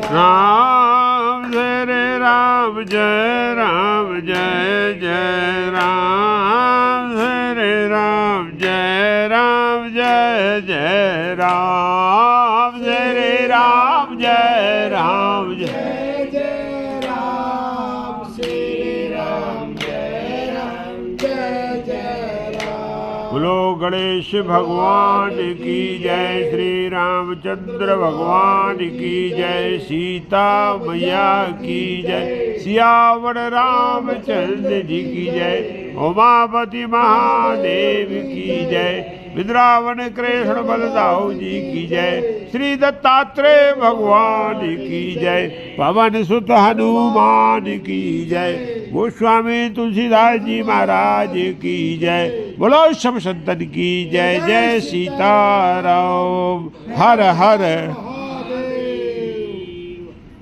राम जय राम जय राम जय जय राम हरे राम जय राम जय जय राम हरे राम जय राम जय जय राम श्री राम जय राम जय जय राम। बोलो गणेश भगवान की जय, श्री रामचंद्र भगवान की जय, सीता मैया की जय, सियावर रामचंद्र जी की जय, उमापति महादेव की जय, विद्रावन कृष्ण बलदाऊ जी की जय, श्री दत्तात्रेय भगवान की जय, पवन सुत हनुमान की जय, गोस्वामी तुलसीदास जी महाराज की जय। बोलो सब संतन की जय। जय सीताराम। हर हर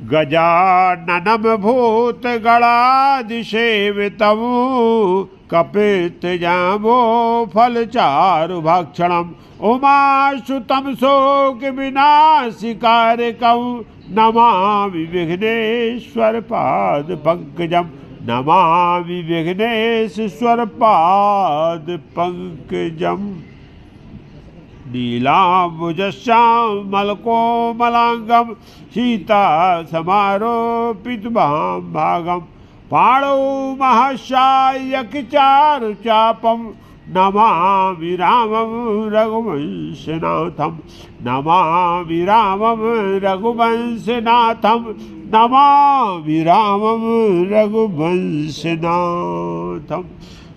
गजाननम भूत गणाधिसेवितम् कपित जाम्बो फल चारु भक्षणम् उमासुतं शोक विनाशिकारकम् नमामि विघ्नेश्वर पाद पंकजम्, नमामि विघ्नेश्वर पाद पंकजम्। नीलाम्बुजश्यामलकोमलाङ्गं सीता समारोपित भागं पाणौ महशायकचारुचापं नमामि रामं रघुवंशनाथं, नमामि रामं रघुवंशनाथं, नमामि रामं रघुवंशनाथं।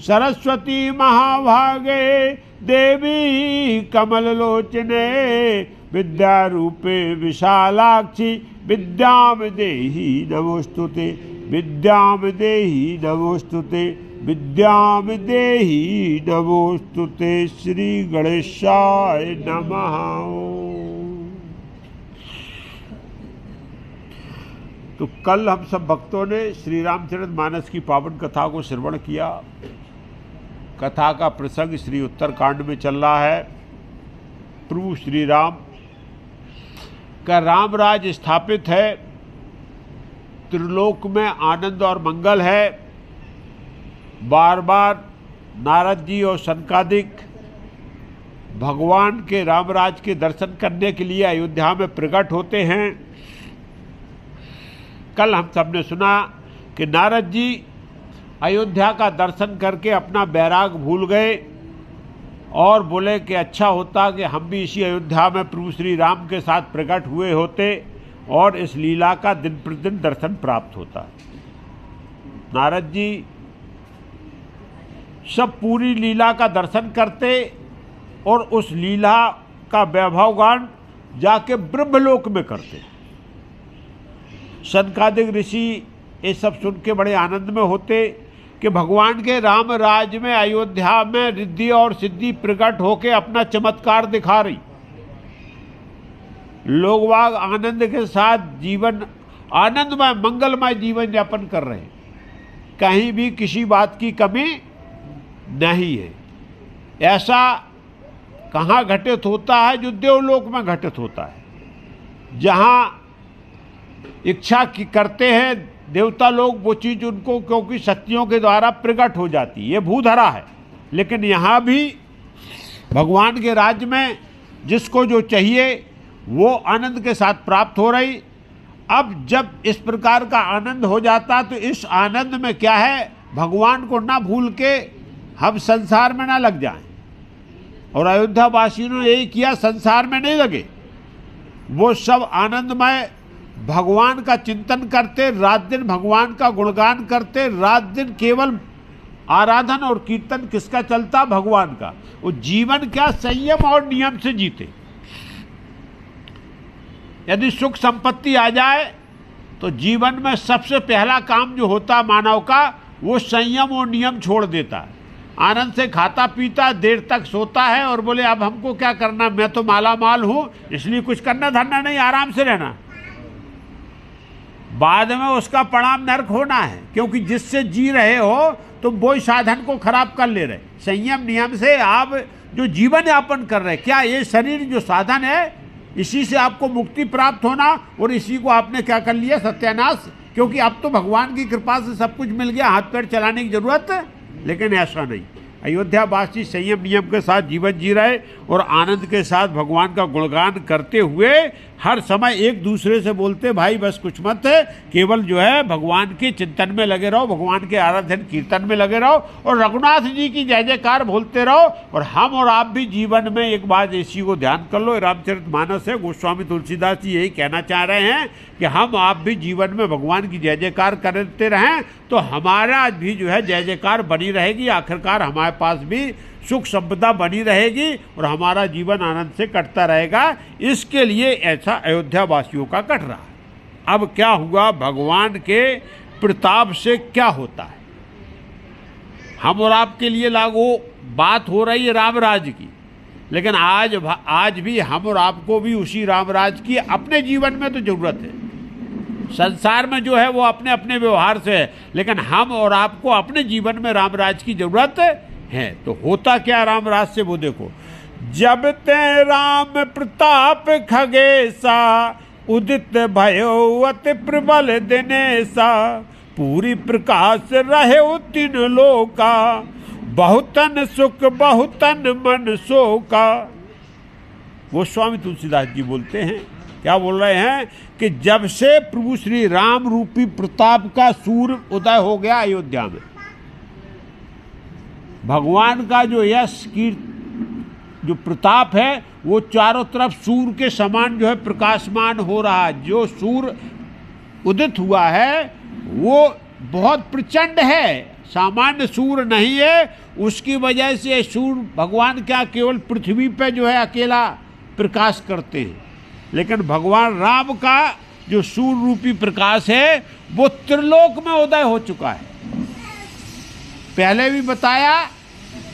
सरस्वती महाभागे देवी कमललोचने विद्यारूपे विशालाक्षी विद्यां देहि नमोस्तुते, विद्यां देहि नमोस्तुते, विद्यां देहि नमोस्तुते। श्री गणेशाय नमः। तो कल हम सब भक्तों ने श्री रामचरितमानस की पावन कथा को श्रवण किया। कथा का प्रसंग श्री उत्तरकांड में चल रहा है। प्रभु श्री राम का रामराज स्थापित है, त्रिलोक में आनंद और मंगल है। बार बार नारद जी और सनकादिक भगवान के रामराज के दर्शन करने के लिए अयोध्या में प्रकट होते हैं। कल हम सबने सुना कि नारद जी अयोध्या का दर्शन करके अपना बैराग भूल गए और बोले कि अच्छा होता कि हम भी इसी अयोध्या में प्रभु श्री राम के साथ प्रकट हुए होते और इस लीला का दिन प्रतिदिन दर्शन प्राप्त होता। नारद जी सब पूरी लीला का दर्शन करते और उस लीला का वैभव गान जाके ब्रह्मलोक में करते। सनकादिक ऋषि ये सब सुन के बड़े आनंद में होते कि भगवान के राम राज में अयोध्या में रिद्धि और सिद्धि प्रकट होके अपना चमत्कार दिखा रही। लोग वाग आनंद के साथ जीवन आनंदमय मंगलमय जीवन यापन कर रहे हैं, कहीं भी किसी बात की कमी नहीं है। ऐसा कहाँ घटित होता है? जो देवलोक में घटित होता है, जहाँ इच्छा की करते हैं देवता लोग वो चीज़ उनको क्योंकि शक्तियों के द्वारा प्रकट हो जाती है। ये भूधरा है, लेकिन यहाँ भी भगवान के राज्य में जिसको जो चाहिए वो आनंद के साथ प्राप्त हो रही। अब जब इस प्रकार का आनंद हो जाता तो इस आनंद में क्या है, भगवान को ना भूल के हम संसार में ना लग जाएं। और अयोध्या वासियों ने यही किया, संसार में नहीं लगे। वो सब आनंदमय भगवान का चिंतन करते, रात दिन भगवान का गुणगान करते, रात दिन केवल आराधन और कीर्तन किसका चलता? भगवान का। वो जीवन क्या संयम और नियम से जीते। यदि सुख संपत्ति आ जाए तो जीवन में सबसे पहला काम जो होता मानव का, वो संयम और नियम छोड़ देता है। आनंद से खाता पीता, देर तक सोता है और बोले अब हमको क्या करना, मैं तो माला माल हूँ इसलिए कुछ करना धरना नहीं, आराम से रहना। बाद में उसका परिणाम नरक होना है, क्योंकि जिससे जी रहे हो तुम वो साधन को खराब कर ले रहे। संयम नियम से आप जो जीवन यापन कर रहे, क्या ये शरीर जो साधन है इसी से आपको मुक्ति प्राप्त होना, और इसी को आपने क्या कर लिया, सत्यानाश। क्योंकि अब तो भगवान की कृपा से सब कुछ मिल गया, हाथ पैर चलाने की जरूरत है। लेकिन ऐसा नहीं, अयोध्यावासी संयम नियम के साथ जीवन जी रहे और आनंद के साथ भगवान का गुणगान करते हुए हर समय एक दूसरे से बोलते, भाई बस कुछ मत है, केवल जो है भगवान के चिंतन में लगे रहो, भगवान के आराधन कीर्तन में लगे रहो और रघुनाथ जी की जय जयकार बोलते रहो। और हम और आप भी जीवन में एक बात इसी को ध्यान कर लो, रामचरितमानस है, गोस्वामी तुलसीदास जी यही कहना चाह रहे हैं कि हम आप भी जीवन में भगवान की जय जयकार करते रहें तो हमारा भी जो है जय जयकार बनी रहेगी, आखिरकार हमारे पास भी सुख संपदा बनी रहेगी और हमारा जीवन आनंद से कटता रहेगा। इसके लिए ऐसा अयोध्या वासियों का कट रहा है। अब क्या हुआ, भगवान के प्रताप से क्या होता है, हम और आपके लिए लागू बात हो रही है रामराज की, लेकिन आज भी हम और आपको भी उसी रामराज की अपने जीवन में तो जरूरत है। संसार में जो है वो अपने अपने व्यवहार से है, लेकिन हम और आपको अपने जीवन में रामराज की जरूरत है। तो होता क्या रामराज से, वो देखो, जब ते राम प्रताप खगेसा, उदित भयो अति प्रबल दिनेसा, पूरी प्रकाश रहे तीन लोका, बहुतन सुख बहुतन मन शोका। वो स्वामी तुलसीदास जी बोलते हैं, क्या बोल रहे हैं कि जब से प्रभु श्री राम रूपी प्रताप का सूर्य उदय हो गया अयोध्या में, भगवान का जो यश की जो प्रताप है वो चारों तरफ सूर्य के समान जो है प्रकाशमान हो रहा है। जो सूर्य उदित हुआ है वो बहुत प्रचंड है, सामान्य सूर्य नहीं है। उसकी वजह से सूर्य भगवान क्या केवल पृथ्वी पे जो है अकेला प्रकाश करते हैं, लेकिन भगवान राम का जो सूर्य रूपी प्रकाश है वो त्रिलोक में उदय हो चुका है। पहले भी बताया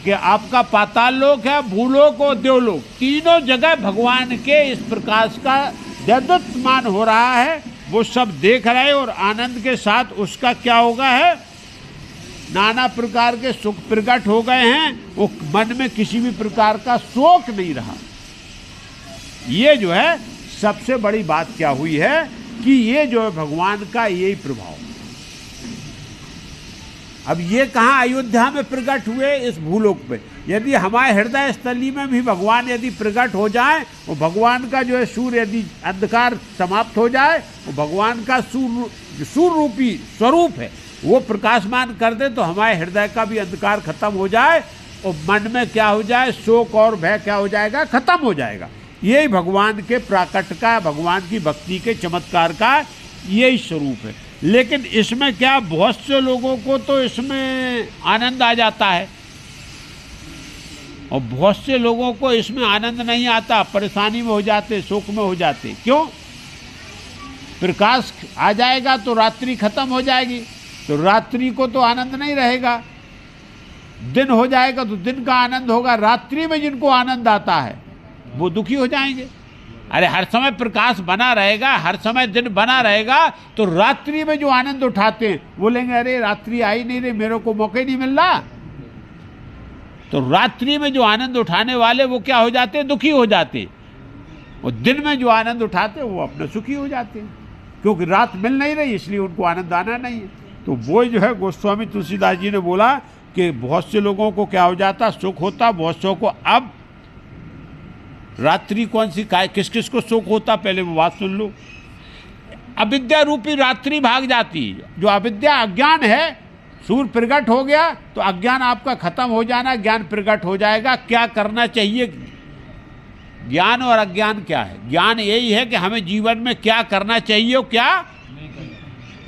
कि आपका पाताल लोक है, भूलोक और देवलोक, तीनों जगह भगवान के इस प्रकाश का देदीप्यमान हो रहा है। वो सब देख रहे हैं और आनंद के साथ उसका क्या होगा है, नाना प्रकार के सुख प्रकट हो गए हैं। वो मन में किसी भी प्रकार का शोक नहीं रहा। ये जो है सबसे बड़ी बात क्या हुई है कि ये जो है भगवान का यही प्रभाव। अब ये कहाँ अयोध्या में प्रकट हुए, इस भूलोक पे। यदि हमारे हृदय स्थली में भी भगवान यदि प्रकट हो जाए और भगवान का जो है सूर्य यदि अंधकार समाप्त हो जाए और भगवान का सूर्य रूपी स्वरूप है वो प्रकाशमान कर दे तो हमारे हृदय का भी अंधकार खत्म हो जाए और मन में क्या हो जाए, शोक और भय क्या हो जाएगा, खत्म हो जाएगा। यही भगवान के प्राकट का, भगवान की भक्ति के चमत्कार का यही स्वरूप है। लेकिन इसमें क्या, बहुत से लोगों को तो इसमें आनंद आ जाता है और बहुत से लोगों को इसमें आनंद नहीं आता, परेशानी में हो जाते, शोक में हो जाते। क्यों? प्रकाश आ जाएगा तो रात्रि खत्म हो जाएगी, तो रात्रि को तो आनंद नहीं रहेगा। दिन हो जाएगा तो दिन का आनंद होगा। रात्रि में जिनको आनंद आता है वो दुखी हो जाएंगे। अरे हर समय प्रकाश बना रहेगा, हर समय दिन बना रहेगा, तो रात्रि में जो आनंद उठाते हैं वो लेंगे, अरे रात्रि आई नहीं रही, मेरे को मौका ही नहीं मिल रहा। तो रात्रि में जो आनंद उठाने वाले वो क्या हो जाते हैं, दुखी हो जाते हैं। और दिन में जो आनंद उठाते हैं वो अपने सुखी हो जाते हैं, क्योंकि रात मिल नहीं रही इसलिए उनको आनंद आना नहीं है। तो वो जो है गोस्वामी तुलसीदास जी ने बोला कि बहुत से लोगों को क्या हो जाता, सुख होता, बहुत से को। अब रात्रि कौन सी, किस किस को सुख होता, पहले वो बात सुन लो। अविद्या रूपी रात्रि भाग जाती है। जो अविद्या अज्ञान है, सूर्य प्रकट हो गया तो अज्ञान आपका खत्म हो जाना, ज्ञान प्रकट हो जाएगा। क्या करना चाहिए? ज्ञान और अज्ञान क्या है? ज्ञान यही है कि हमें जीवन में क्या करना चाहिए और क्या,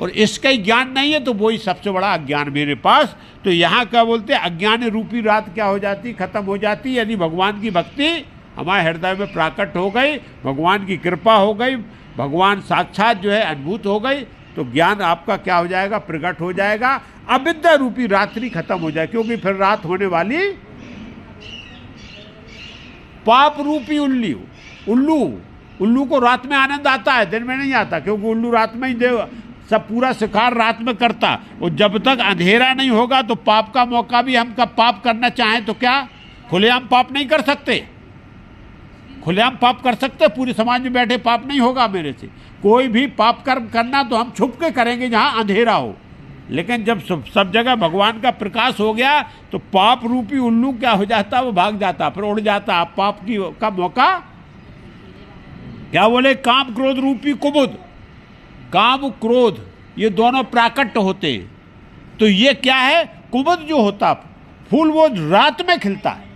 और इसका ही ज्ञान नहीं है तो वही सबसे बड़ा अज्ञान मेरे पास। तो यहाँ क्या बोलते हैं, अज्ञान रूपी रात क्या हो जाती, खत्म हो जाती। यदि भगवान की भक्ति हमारे हृदय में प्राकट हो गई, भगवान की कृपा हो गई, भगवान साक्षात जो है अनुभूत हो गई, तो ज्ञान आपका क्या हो जाएगा, प्रकट हो जाएगा। अविद्या रूपी रात्रि खत्म हो जाए, क्योंकि फिर रात होने वाली पाप रूपी उल्लू को रात में आनंद आता है, दिन में नहीं आता, क्योंकि उल्लू रात में ही सब पूरा शिकार रात में करता। और जब तक अंधेरा नहीं होगा तो पाप का मौका भी, हम कब पाप करना चाहें तो क्या खुलेआम पाप नहीं कर सकते। खुलेआम पाप कर सकते, पूरे समाज में बैठे पाप नहीं होगा मेरे से। कोई भी पाप कर्म करना तो हम छुप के करेंगे जहाँ अंधेरा हो, लेकिन जब सब जगह भगवान का प्रकाश हो गया तो पाप रूपी उल्लू क्या हो जाता, वो भाग जाता, फिर उड़ जाता। आप पाप का मौका, क्या बोले, काम क्रोध रूपी कुमुद, काम क्रोध ये दोनों प्राकट होते हैं। तो ये क्या है, कुमुद जो होता फूल वो रात में खिलता है,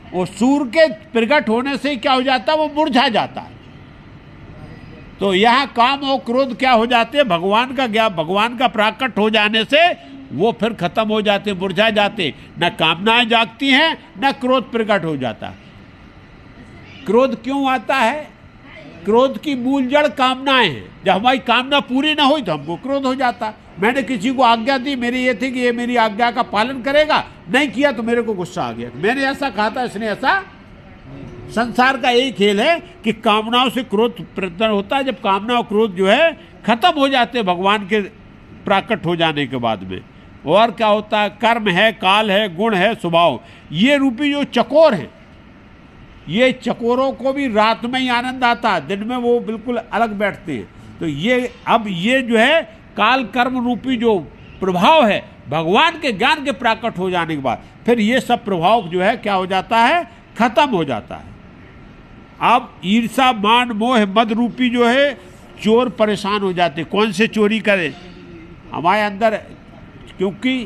वो सूर्य के प्रकट होने से क्या हो जाता है, वो मुरझा जाता है। तो यहाँ काम और क्रोध क्या हो जाते हैं, भगवान का ज्ञान, भगवान का प्राकट हो जाने से वो फिर खत्म हो जाते, मुरझा जाते। न कामनाएं जागती हैं, न क्रोध प्रकट हो जाता। क्रोध क्यों आता है, क्रोध की मूल जड़ कामनाएं हैं। जब हमारी कामना पूरी ना हुई तो हमको क्रोध हो जाता। मैंने किसी को आज्ञा दी, मेरी ये थी कि ये मेरी आज्ञा का पालन करेगा, नहीं किया तो मेरे को गुस्सा आ गया, मैंने ऐसा कहा था, इसने ऐसा। संसार का यही खेल है कि कामनाओं से क्रोध प्रकट होता है। जब कामना और क्रोध जो है खत्म हो जाते हैं भगवान के प्राकट हो जाने के बाद में, और क्या होता है, कर्म है, काल है, गुण है, स्वभाव, ये रूपी जो चकोर है, ये चकोरों को भी रात में ही आनंद आता है, दिन में वो बिल्कुल अलग बैठते हैं। तो ये अब ये जो है काल कर्म रूपी जो प्रभाव है भगवान के ज्ञान के प्राकट हो जाने के बाद, फिर ये सब प्रभाव जो है क्या हो जाता है, खत्म हो जाता है। अब ईर्षा मान मोह मद रूपी जो है चोर परेशान हो जाते। कौन से चोरी करें, हमारे अंदर क्योंकि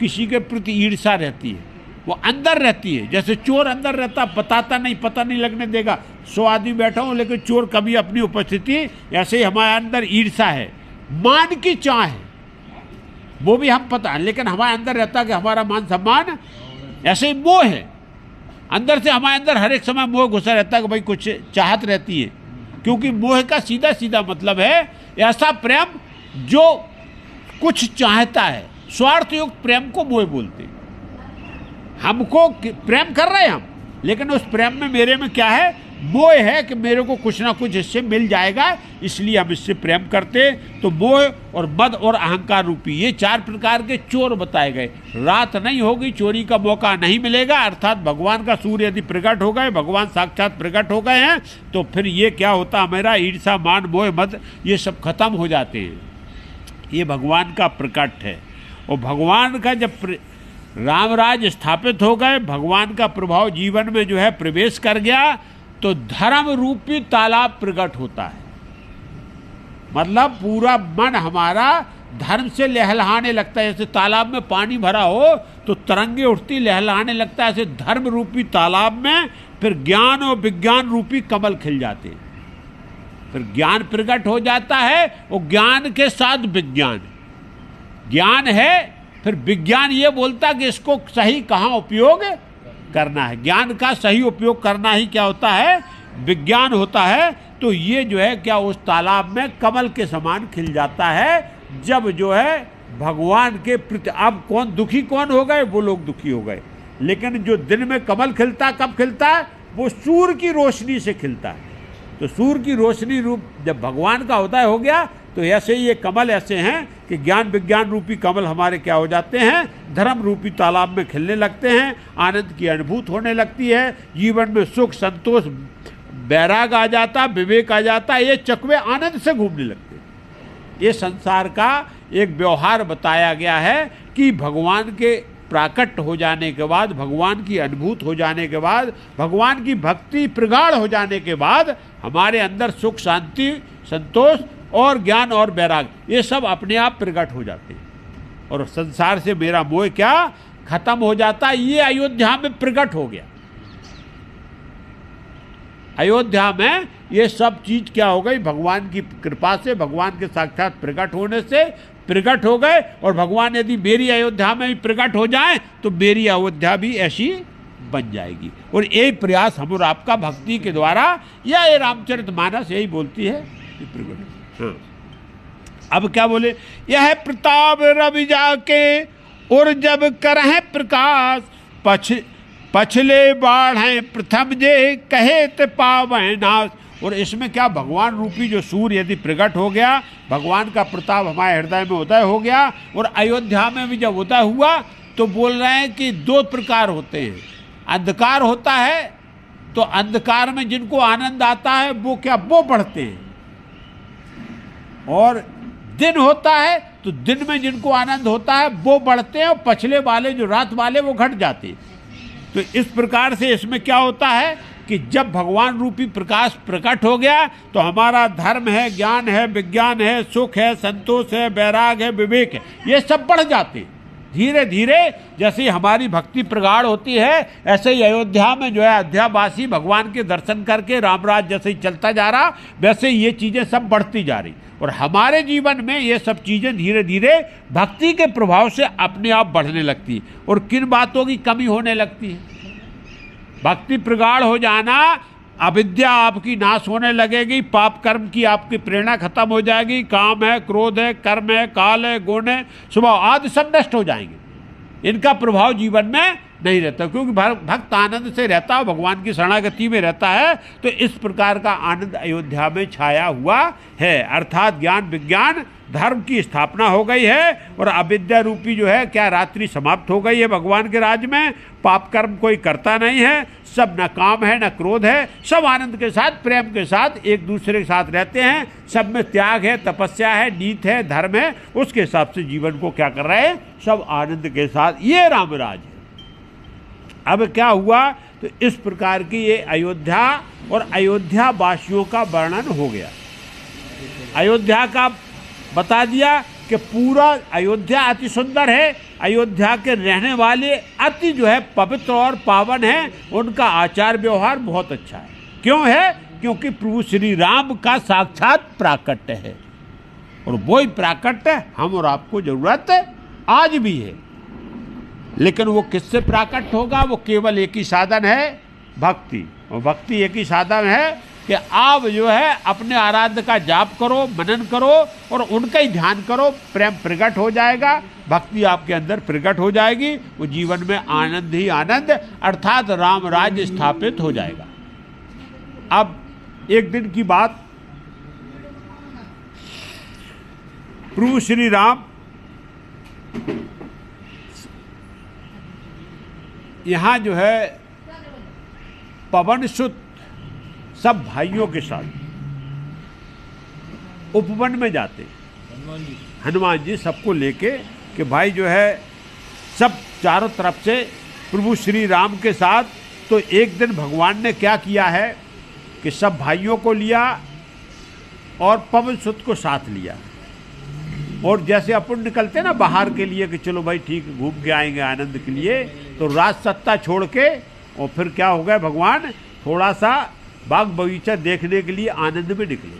किसी के प्रति ईर्षा रहती है, वो अंदर रहती है। जैसे चोर अंदर रहता, बताता नहीं, पता नहीं लगने देगा, 100 आदमी बैठा हो लेकिन चोर कभी अपनी उपस्थिति, ऐसे ही हमारे अंदर ईर्षा है, मान की चाह है, वो भी हम पता, लेकिन हमारे अंदर रहता कि हमारा मान सम्मान। ऐसे ही मोह है, अंदर से हमारे अंदर हर एक समय मोह घुसा रहता है कि भाई कुछ चाहत रहती है, क्योंकि मोह का सीधा सीधा मतलब है ऐसा प्रेम जो कुछ चाहता है। स्वार्थ युक्त प्रेम को मोह बोलते हैं। हमको प्रेम कर रहे हैं हम, लेकिन उस प्रेम में मेरे में क्या है, मोह है कि मेरे को कुछ ना कुछ इससे मिल जाएगा, इसलिए हम इससे प्रेम करते। तो मोह और मद और अहंकार रूपी ये 4 प्रकार के चोर बताए गए। रात नहीं होगी, चोरी का मौका नहीं मिलेगा, अर्थात भगवान का सूर्य यदि प्रकट हो गए, भगवान साक्षात प्रकट हो गए हैं, तो फिर ये क्या होता, हमारा ईर्षा मान मोह मद ये सब खत्म हो जाते हैं। ये भगवान का प्रकट है। और भगवान का जब रामराज स्थापित हो गए, भगवान का प्रभाव जीवन में जो है प्रवेश कर गया, तो धर्म रूपी तालाब प्रकट होता है। मतलब पूरा मन हमारा धर्म से लहलहाने लगता है। जैसे तालाब में पानी भरा हो तो तरंगे उठती, लहलहाने लगता है, ऐसे धर्म रूपी तालाब में फिर ज्ञान और विज्ञान रूपी कमल खिल जाते हैं। फिर ज्ञान प्रकट हो जाता है, और ज्ञान के साथ विज्ञान, ज्ञान है फिर विज्ञान ये बोलता कि इसको सही कहाँ उपयोग करना है। ज्ञान का सही उपयोग करना ही क्या होता है, विज्ञान होता है। तो ये जो है क्या उस तालाब में कमल के समान खिल जाता है, जब जो है भगवान के प्रति। अब कौन दुखी कौन हो गए, वो लोग दुखी हो गए, लेकिन जो दिन में कमल खिलता, कब खिलता है, वो सूर्य की रोशनी से खिलता है। तो सूर्य की रोशनी रूप जब भगवान का होता है, हो गया, तो ऐसे ही ये कमल ऐसे हैं कि ज्ञान विज्ञान रूपी कमल हमारे क्या हो जाते हैं, धर्म रूपी तालाब में खिलने लगते हैं, आनंद की अनुभूति होने लगती है, जीवन में सुख संतोष बैराग आ जाता, विवेक आ जाता, ये चकवे आनंद से घूमने लगते हैं। ये संसार का एक व्यवहार बताया गया है कि भगवान के प्राकट हो जाने के बाद, भगवान की अनुभूति हो जाने के बाद, भगवान की भक्ति प्रगाढ़ हो जाने के बाद हमारे अंदर सुख शांति संतोष और ज्ञान और वैराग ये सब अपने आप प्रकट हो जाते हैं, और संसार से मेरा मोह क्या खत्म हो जाता है। ये अयोध्या में प्रकट हो गया। अयोध्या में ये सब चीज क्या हो गई, भगवान की कृपा से, भगवान के साक्षात प्रकट होने से प्रकट हो गए। और भगवान यदि मेरी अयोध्या में भी प्रकट हो जाए तो मेरी अयोध्या भी ऐसी बन जाएगी। और यही प्रयास हम और आपका भक्ति के द्वारा, या ये रामचरितमानस यही बोलती है प्रकट। हाँ। अब क्या बोले, यह प्रताप रवि जाके और जब करहे प्रकाश, पछले बाढ़ हैं प्रथम जे कहे ते पावै नाश। और इसमें क्या, भगवान रूपी जो सूर्य यदि प्रकट हो गया, भगवान का प्रताप हमारे हृदय में उदय हो गया, और अयोध्या में भी जब उदय हुआ तो बोल रहे हैं कि 2 प्रकार होते हैं। अंधकार होता है तो अंधकार में जिनको आनंद आता है वो क्या, वो बढ़ते हैं, और दिन होता है तो दिन में जिनको आनंद होता है वो बढ़ते हैं, और पछले वाले जो रात वाले वो घट जाते हैं। तो इस प्रकार से इसमें क्या होता है कि जब भगवान रूपी प्रकाश प्रकट हो गया तो हमारा धर्म है, ज्ञान है, विज्ञान है, सुख है, संतोष है, वैराग है, विवेक है, ये सब बढ़ जाते हैं धीरे धीरे। जैसे ही हमारी भक्ति प्रगाढ़ होती है ऐसे ही अयोध्या में जो है अयोध्यावासी भगवान के दर्शन करके रामराज जैसे ही चलता जा रहा, वैसे ही ये चीज़ें सब बढ़ती जा रही, और हमारे जीवन में ये सब चीज़ें धीरे धीरे भक्ति के प्रभाव से अपने आप बढ़ने लगती है। और किन बातों की कमी होने लगती है? भक्ति प्रगाढ़ हो जाना, अविद्या आपकी नाश होने लगेगी, पाप कर्म की आपकी प्रेरणा खत्म हो जाएगी, काम है, क्रोध है, कर्म है, काल है, गुण है, स्वभाव आदि सब नष्ट हो जाएंगे, इनका प्रभाव जीवन में नहीं रहता, क्योंकि भक्त आनंद से रहता है, भगवान की शरणागति में रहता है। तो इस प्रकार का आनंद अयोध्या में छाया हुआ है, अर्थात ज्ञान विज्ञान धर्म की स्थापना हो गई है, और अविद्या रूपी जो है क्या रात्रि समाप्त हो गई है भगवान के राज्य में। पाप कर्म कोई करता नहीं है, सब न काम है न क्रोध है, सब आनंद के साथ प्रेम के साथ एक दूसरे के साथ रहते हैं, सब में त्याग है, तपस्या है, नीति है, धर्म है, उसके हिसाब से जीवन को क्या कर रहे हैं, सब आनंद के साथ। ये रामराज है। अब क्या हुआ, तो इस प्रकार की ये अयोध्या और अयोध्या वासियों का वर्णन हो गया। अयोध्या का बता दिया कि पूरा अयोध्या अति सुंदर है, अयोध्या के रहने वाले अति जो है पवित्र और पावन है, उनका आचार व्यवहार बहुत अच्छा है। क्यों है? क्योंकि प्रभु श्री राम का साक्षात प्राकट्य है, और वही प्राकट्य हम और आपको जरूरत आज भी है। लेकिन वो किससे प्राकट होगा? वो केवल एक ही साधन है, भक्ति। और भक्ति एक ही साधन है कि आप जो है अपने आराध्य का जाप करो, मनन करो और उनका ही ध्यान करो, प्रेम प्रकट हो जाएगा, भक्ति आपके अंदर प्रकट हो जाएगी, वो जीवन में आनंद ही आनंद अर्थात राम राज्य स्थापित हो जाएगा। अब एक दिन की बात, प्रभु श्री राम यहाँ जो है पवन सुत सब भाइयों के साथ उपवन में जाते, हनुमान जी सबको लेके कि भाई जो है सब चारों तरफ से प्रभु श्री राम के साथ। तो एक दिन भगवान ने क्या किया है कि सब भाइयों को लिया और पवन सुत को साथ लिया, और जैसे अपन निकलते ना बाहर के लिए कि चलो भाई ठीक घूम के आएंगे आनंद के लिए, तो राज सत्ता छोड़ के और फिर क्या हो गया, भगवान थोड़ा सा बाग बगीचा देखने के लिए आनंद में निकले।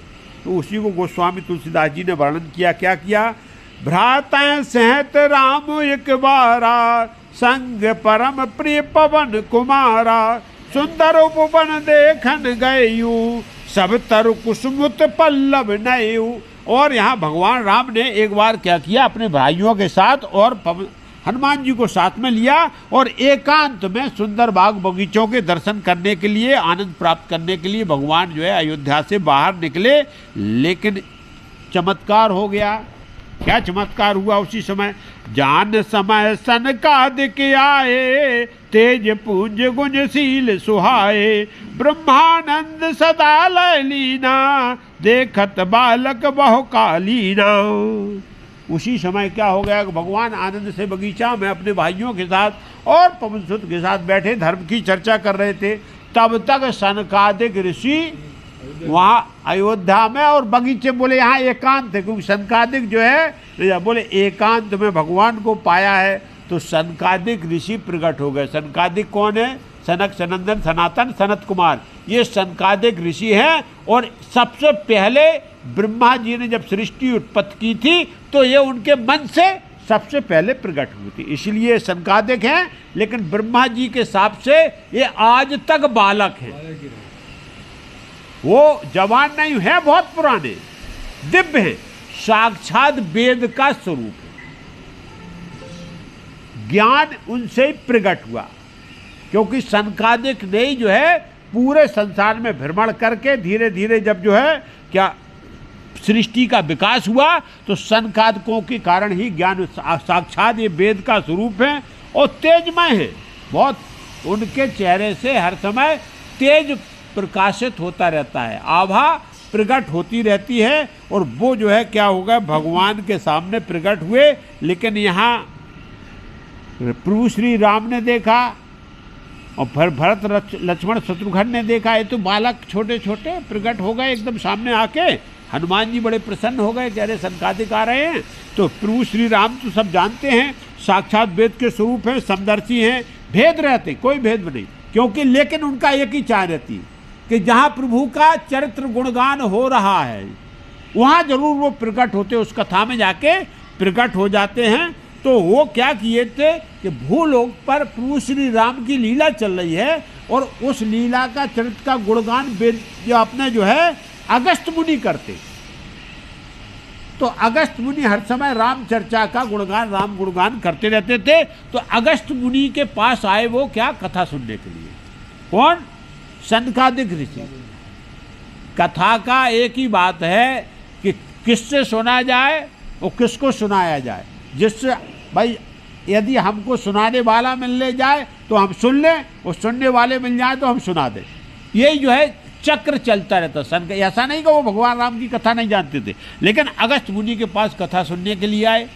तो उसी को गोस्वामी तुलसीदास जी ने वर्णन किया। क्या किया? भ्राता सहत राम एक बारा, संग परम प्रिय पवन कुमारा, सुंदर उपवन देखन गयू, सब तरु कुसुमुत पल्लव नयू। और यहाँ भगवान राम ने एक बार क्या किया, अपने भाइयों के साथ और हनुमान जी को साथ में लिया और एकांत में सुंदर बाग बगीचों के दर्शन करने के लिए, आनंद प्राप्त करने के लिए भगवान जो है अयोध्या से बाहर निकले। लेकिन चमत्कार हो गया। क्या चमत्कार हुआ? उसी समय जान समय सनकादिक आए, तेज पुंज गुणशील सुहाए, ब्रह्मानंद सदा लय लीना, देखत बालक बहुकालीना। उसी समय क्या हो गया कि भगवान आनंद से बगीचा में अपने भाइयों के साथ और पवन सुत के साथ बैठे धर्म की चर्चा कर रहे थे। तब तक सनकादिक ऋषि वहाँ अयोध्या में, और बगीचे बोले यहाँ एकांत है, क्योंकि सनकादिक जो है बोले एकांत में भगवान को पाया है। तो सनकादिक ऋषि प्रकट हो गए। सनकादिक कौन है? सनक, सनंदन, सनातन, सनत कुमार, ये सनकादिक ऋषि हैं। और सबसे पहले ब्रह्मा जी ने जब सृष्टि उत्पत्ति की थी तो ये उनके मन से सबसे पहले प्रकट हुई थी, इसलिए सनकादिक हैं। लेकिन ब्रह्मा जी के हिसाब से ये आज तक बालक हैं, वो जवान नहीं है, बहुत पुराने दिव्य हैं, साक्षात वेद का स्वरूप है। ज्ञान उनसे ही प्रकट हुआ, क्योंकि सनकादिक ने ही जो है पूरे संसार में भ्रमण करके धीरे धीरे जब जो है क्या सृष्टि का विकास हुआ, तो सनकादिकों के कारण ही ज्ञान साक्षात ये वेद का स्वरूप है और तेजमय है बहुत। उनके चेहरे से हर समय तेज प्रकाशित होता रहता है, आभा प्रकट होती रहती है, और वो जो है क्या होगा, भगवान के सामने प्रकट हुए। लेकिन यहाँ प्रभु श्री राम ने देखा और फिर भरत लक्ष्मण शत्रुघ्न ने देखा, ये तो बालक छोटे छोटे प्रकट हो गए एकदम सामने आके। हनुमान जी बड़े प्रसन्न हो गए, कह रहे सनकादिक आ रहे हैं। तो प्रभु श्री राम तो सब जानते हैं, साक्षात वेद के स्वरूप हैं, समदर्शी हैं, भेद रहते, कोई भेद नहीं, क्योंकि लेकिन उनका एक ही चाह रहती है कि जहाँ प्रभु का चरित्र गुणगान हो रहा है वहाँ जरूर वो प्रकट होते, उस कथा में जाके प्रकट हो जाते हैं। तो वो क्या किए थे कि भूलोक पर प्रभु श्री राम की लीला चल रही है, और उस लीला का चरित्र का गुणगान जो अपने जो है अगस्त मुनि करते। तो अगस्त मुनि हर समय राम चर्चा का गुणगान, राम गुणगान करते रहते थे। तो अगस्त मुनि के पास आए वो क्या, कथा सुनने के लिए। कौन? सनकादिक ऋषि। कथा का एक ही बात है कि किससे सुना जाए और किसको सुनाया जाए। जिससे भाई यदि हमको सुनाने वाला मिलने जाए तो हम सुन लें, और सुनने वाले मिल जाए तो हम सुना दें। यही जो है चक्र चलता रहता। सन ऐसा नहीं कि वो भगवान राम की कथा नहीं जानते थे, लेकिन अगस्त मुनि के पास कथा सुनने के लिए आए।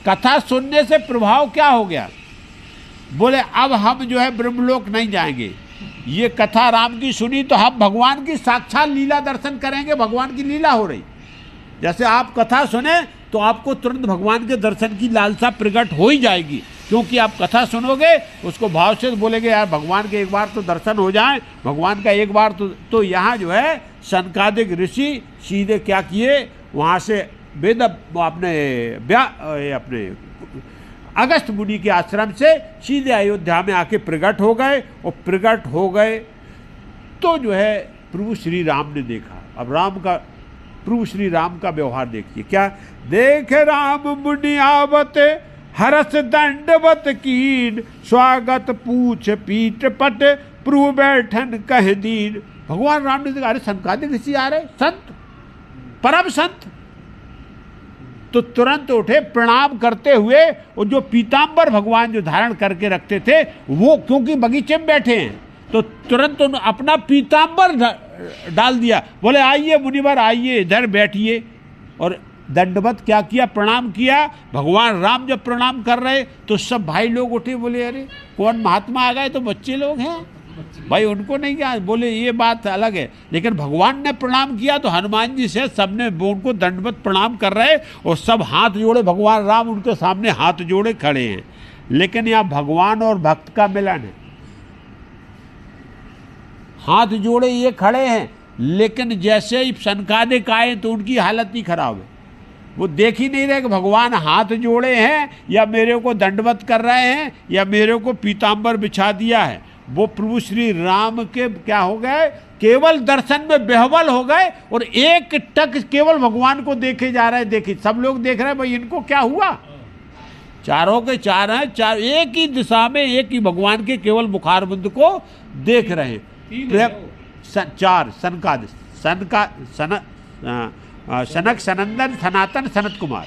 कथा सुनने से प्रभाव क्या हो गया, बोले अब हम जो है ब्रह्मलोक नहीं जाएंगे, ये कथा राम की सुनी तो हम भगवान की साक्षात लीला दर्शन करेंगे। भगवान की लीला हो रही, जैसे आप कथा सुने तो आपको तुरंत भगवान के दर्शन की लालसा प्रकट हो ही जाएगी, क्योंकि आप कथा सुनोगे उसको भाव से बोलेंगे यार भगवान के एक बार तो दर्शन हो जाए, भगवान का एक बार तो यहाँ जो है सनकादिक ऋषि सीधे क्या किए, वहाँ से वेद अपने अगस्त मुनि के आश्रम से सीधे अयोध्या में आके प्रकट हो गए। और प्रकट हो गए तो जो है प्रभु श्री राम ने देखा। अब प्रभु श्री राम का व्यवहार देखिए, क्या देख राम मुनि आवत हरस दंडवत कीन, स्वागत पूछ पीठ पट प्रभु बैठन कह दीन। भगवान राम ने देखा, अरे सनकादिक ऋषि आ रहे, संत, परम संत। तो तुरंत उठे प्रणाम करते हुए, और जो पीताम्बर भगवान जो धारण करके रखते थे वो, क्योंकि बगीचे में बैठे हैं, तो तुरंत अपना पीताम्बर डाल दिया, बोले आइए मुनिवर आइए इधर बैठिए। और दंडवत क्या किया, प्रणाम किया। भगवान राम जब प्रणाम कर रहे तो सब भाई लोग उठे, बोले अरे कौन महात्मा आ गए, तो बच्चे लोग हैं भाई, उनको नहीं क्या, बोले ये बात अलग है। लेकिन भगवान ने प्रणाम किया तो हनुमान जी से सबने उनको दंडवत प्रणाम कर रहे, और सब हाथ जोड़े, भगवान राम उनके सामने हाथ जोड़े खड़े हैं। लेकिन यहाँ भगवान और भक्त का मिलन है, हाथ जोड़े ये खड़े हैं, लेकिन जैसे ही सनकादिक आए तो उनकी हालत ही खराब है। वो देख ही नहीं रहे कि भगवान हाथ जोड़े हैं या मेरे को दंडवत कर रहे हैं या मेरे को पीताम्बर बिछा दिया है। वो प्रभु श्री राम के क्या हो गए, केवल दर्शन में बेहवल हो गए, और एक टक केवल भगवान को देखे जा रहे हैं। देखिए सब लोग देख रहे हैं भाई इनको क्या हुआ, चारों के चार हैं, चार एक ही दिशा में एक ही भगवान के केवल मुखारबिंद को देख रहे हैं। चार सनक सनंदन सनातन सनत कुमार,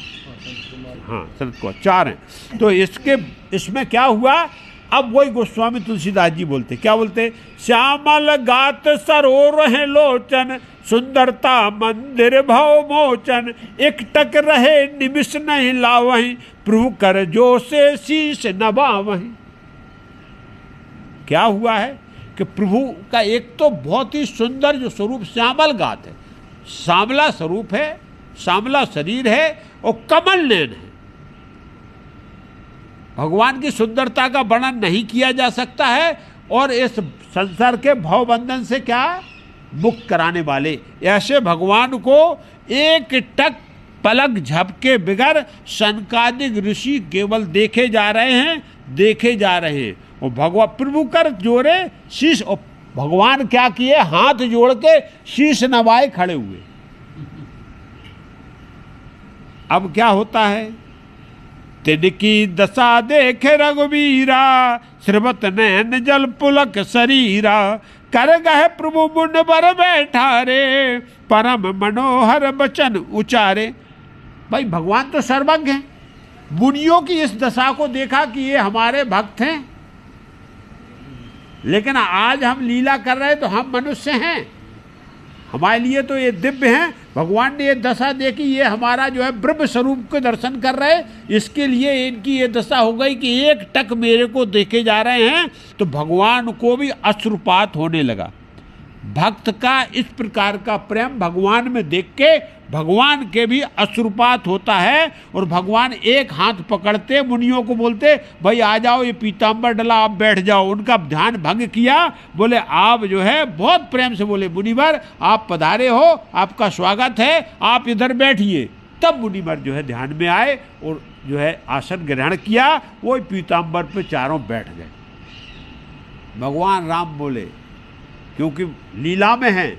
हाँ सनत कुमार, चार हैं। तो इसमें क्या हुआ, अब वही गोस्वामी तुलसीदास जी बोलते, क्या बोलते, श्यामल गात सरोर है लोचन, सुंदरता मंदिर भव मोचन, एक टक रहे निमिष नहीं लावहीं, प्रभु कर जो से शीश नवावहीं। क्या हुआ है कि प्रभु का एक तो बहुत ही सुंदर जो स्वरूप श्यामल गात है, श्यामला स्वरूप है, श्यामला शरीर है और कमल नयन है। भगवान की सुंदरता का वर्णन नहीं किया जा सकता है, और इस संसार के भवबंधन से क्या मुक्त कराने वाले ऐसे भगवान को एक टक पलक झपके बिगर सनकादिक ऋषि केवल देखे जा रहे हैं। और भगवान प्रभु कर जोड़े शीश, और भगवान क्या किए, हाथ जोड़ के शीश नवाए खड़े हुए। अब क्या होता है, तिनकी दशा देखे रघुवीरा, श्रीवत नैन जल पुलक शरीरा, कर गहे प्रभु मुंड पर बैठा रे, परम मनोहर वचन उचारे। भाई भगवान तो सर्वज्ञ हैं, मुनियों की इस दशा को देखा कि ये हमारे भक्त हैं, लेकिन आज हम लीला कर रहे हैं तो हम मनुष्य हैं, हमारे लिए तो ये दिव्य हैं। भगवान ने ये दशा देखी, ये हमारा जो है ब्रह्म स्वरूप के दर्शन कर रहे हैं, इसके लिए इनकी ये दशा हो गई कि एक टक मेरे को देखे जा रहे हैं। तो भगवान को भी अश्रुपात होने लगा। भक्त का इस प्रकार का प्रेम भगवान में देख के भगवान के भी अश्रुपात होता है। और भगवान एक हाथ पकड़ते मुनियों को बोलते, भाई आ जाओ, ये पीताम्बर डला, आप बैठ जाओ। उनका ध्यान भंग किया, बोले आप जो है बहुत प्रेम से बोले, मुनिवर आप पधारे हो, आपका स्वागत है, आप इधर बैठिए। तब मुनिवर जो है ध्यान में आए और जो है आसन ग्रहण किया, वो पीताम्बर पे चारों बैठ गए। भगवान राम बोले, क्योंकि लीला में हैं,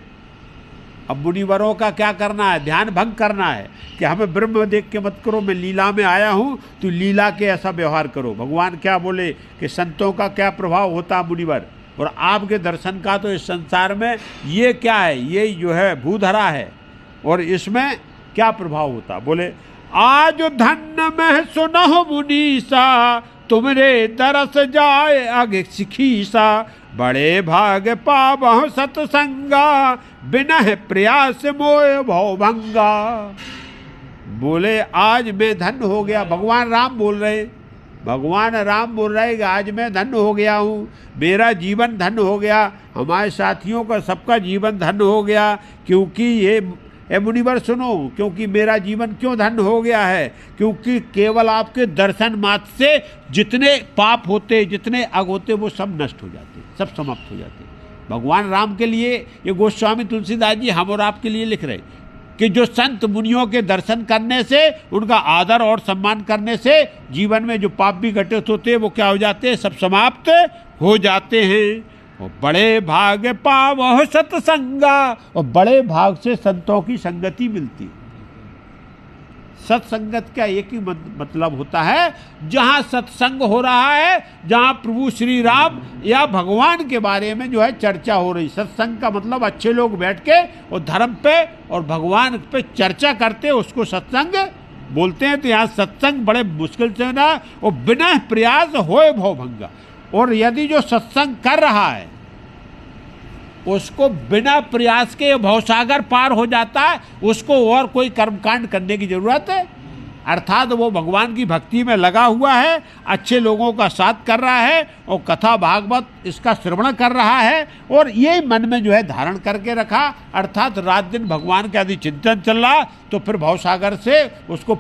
अब मुनिवरों का क्या करना है, ध्यान भंग करना है कि हमें ब्रह्म देख के मत करो, मैं लीला में आया हूँ, तो लीला के ऐसा व्यवहार करो। भगवान क्या बोले कि संतों का क्या प्रभाव होता है मुनिवर, और आपके दर्शन का तो इस संसार में ये क्या है, ये जो है भूधरा है, और इसमें क्या प्रभाव होता। बोले आज धन्य में सुनो मुनीसा, तुमरे दरस जाए आगे सिखीसा, बड़े भाग पावहु सतसंगा, बिना प्रयास मोह भवभंगा। बोले आज मैं धन्य हो गया, भगवान राम बोल रहे, भगवान राम बोल रहे कि आज मैं धन्य हो गया हूँ, मेरा जीवन धन्य हो गया, हमारे साथियों का सबका जीवन धन्य हो गया। क्योंकि ये मुनिवर सुनो, क्योंकि मेरा जीवन क्यों धन्य हो गया है, क्योंकि केवल आपके दर्शन मात्र से जितने पाप होते, जितने अग होते, वो सब नष्ट हो जाते, सब समाप्त हो जाते। भगवान राम के लिए ये गोस्वामी तुलसीदास जी हम और आपके लिए लिख रहे कि जो संत मुनियों के दर्शन करने से, उनका आदर और सम्मान करने से जीवन में जो पाप भी घटित होते हैं वो क्या हो जाते हैं, सब समाप्त हो जाते हैं। और बड़े भाग पावहु सतसंगा, और बड़े भाग से संतों की संगति मिलती। सत्संगत का एक ही मतलब होता है, जहाँ सत्संग हो रहा है, जहाँ प्रभु श्री राम या भगवान के बारे में जो है चर्चा हो रही। सत्संग का मतलब अच्छे लोग बैठ के और धर्म पे और भगवान पे चर्चा करते, उसको सत्संग बोलते हैं। तो यहाँ सत्संग बड़े मुश्किल से ना, और बिना प्रयास होए भवभंगा। और यदि जो सत्संग कर रहा है उसको बिना प्रयास के भवसागर पार हो जाता है, उसको और कोई कर्मकांड करने की जरूरत है। अर्थात वो भगवान की भक्ति में लगा हुआ है, अच्छे लोगों का साथ कर रहा है, और कथा भागवत इसका श्रवण कर रहा है, और ये मन में जो है धारण करके रखा। अर्थात रात दिन भगवान का यदि चिंतन चल रहा, तो फिर भवसागर से उसको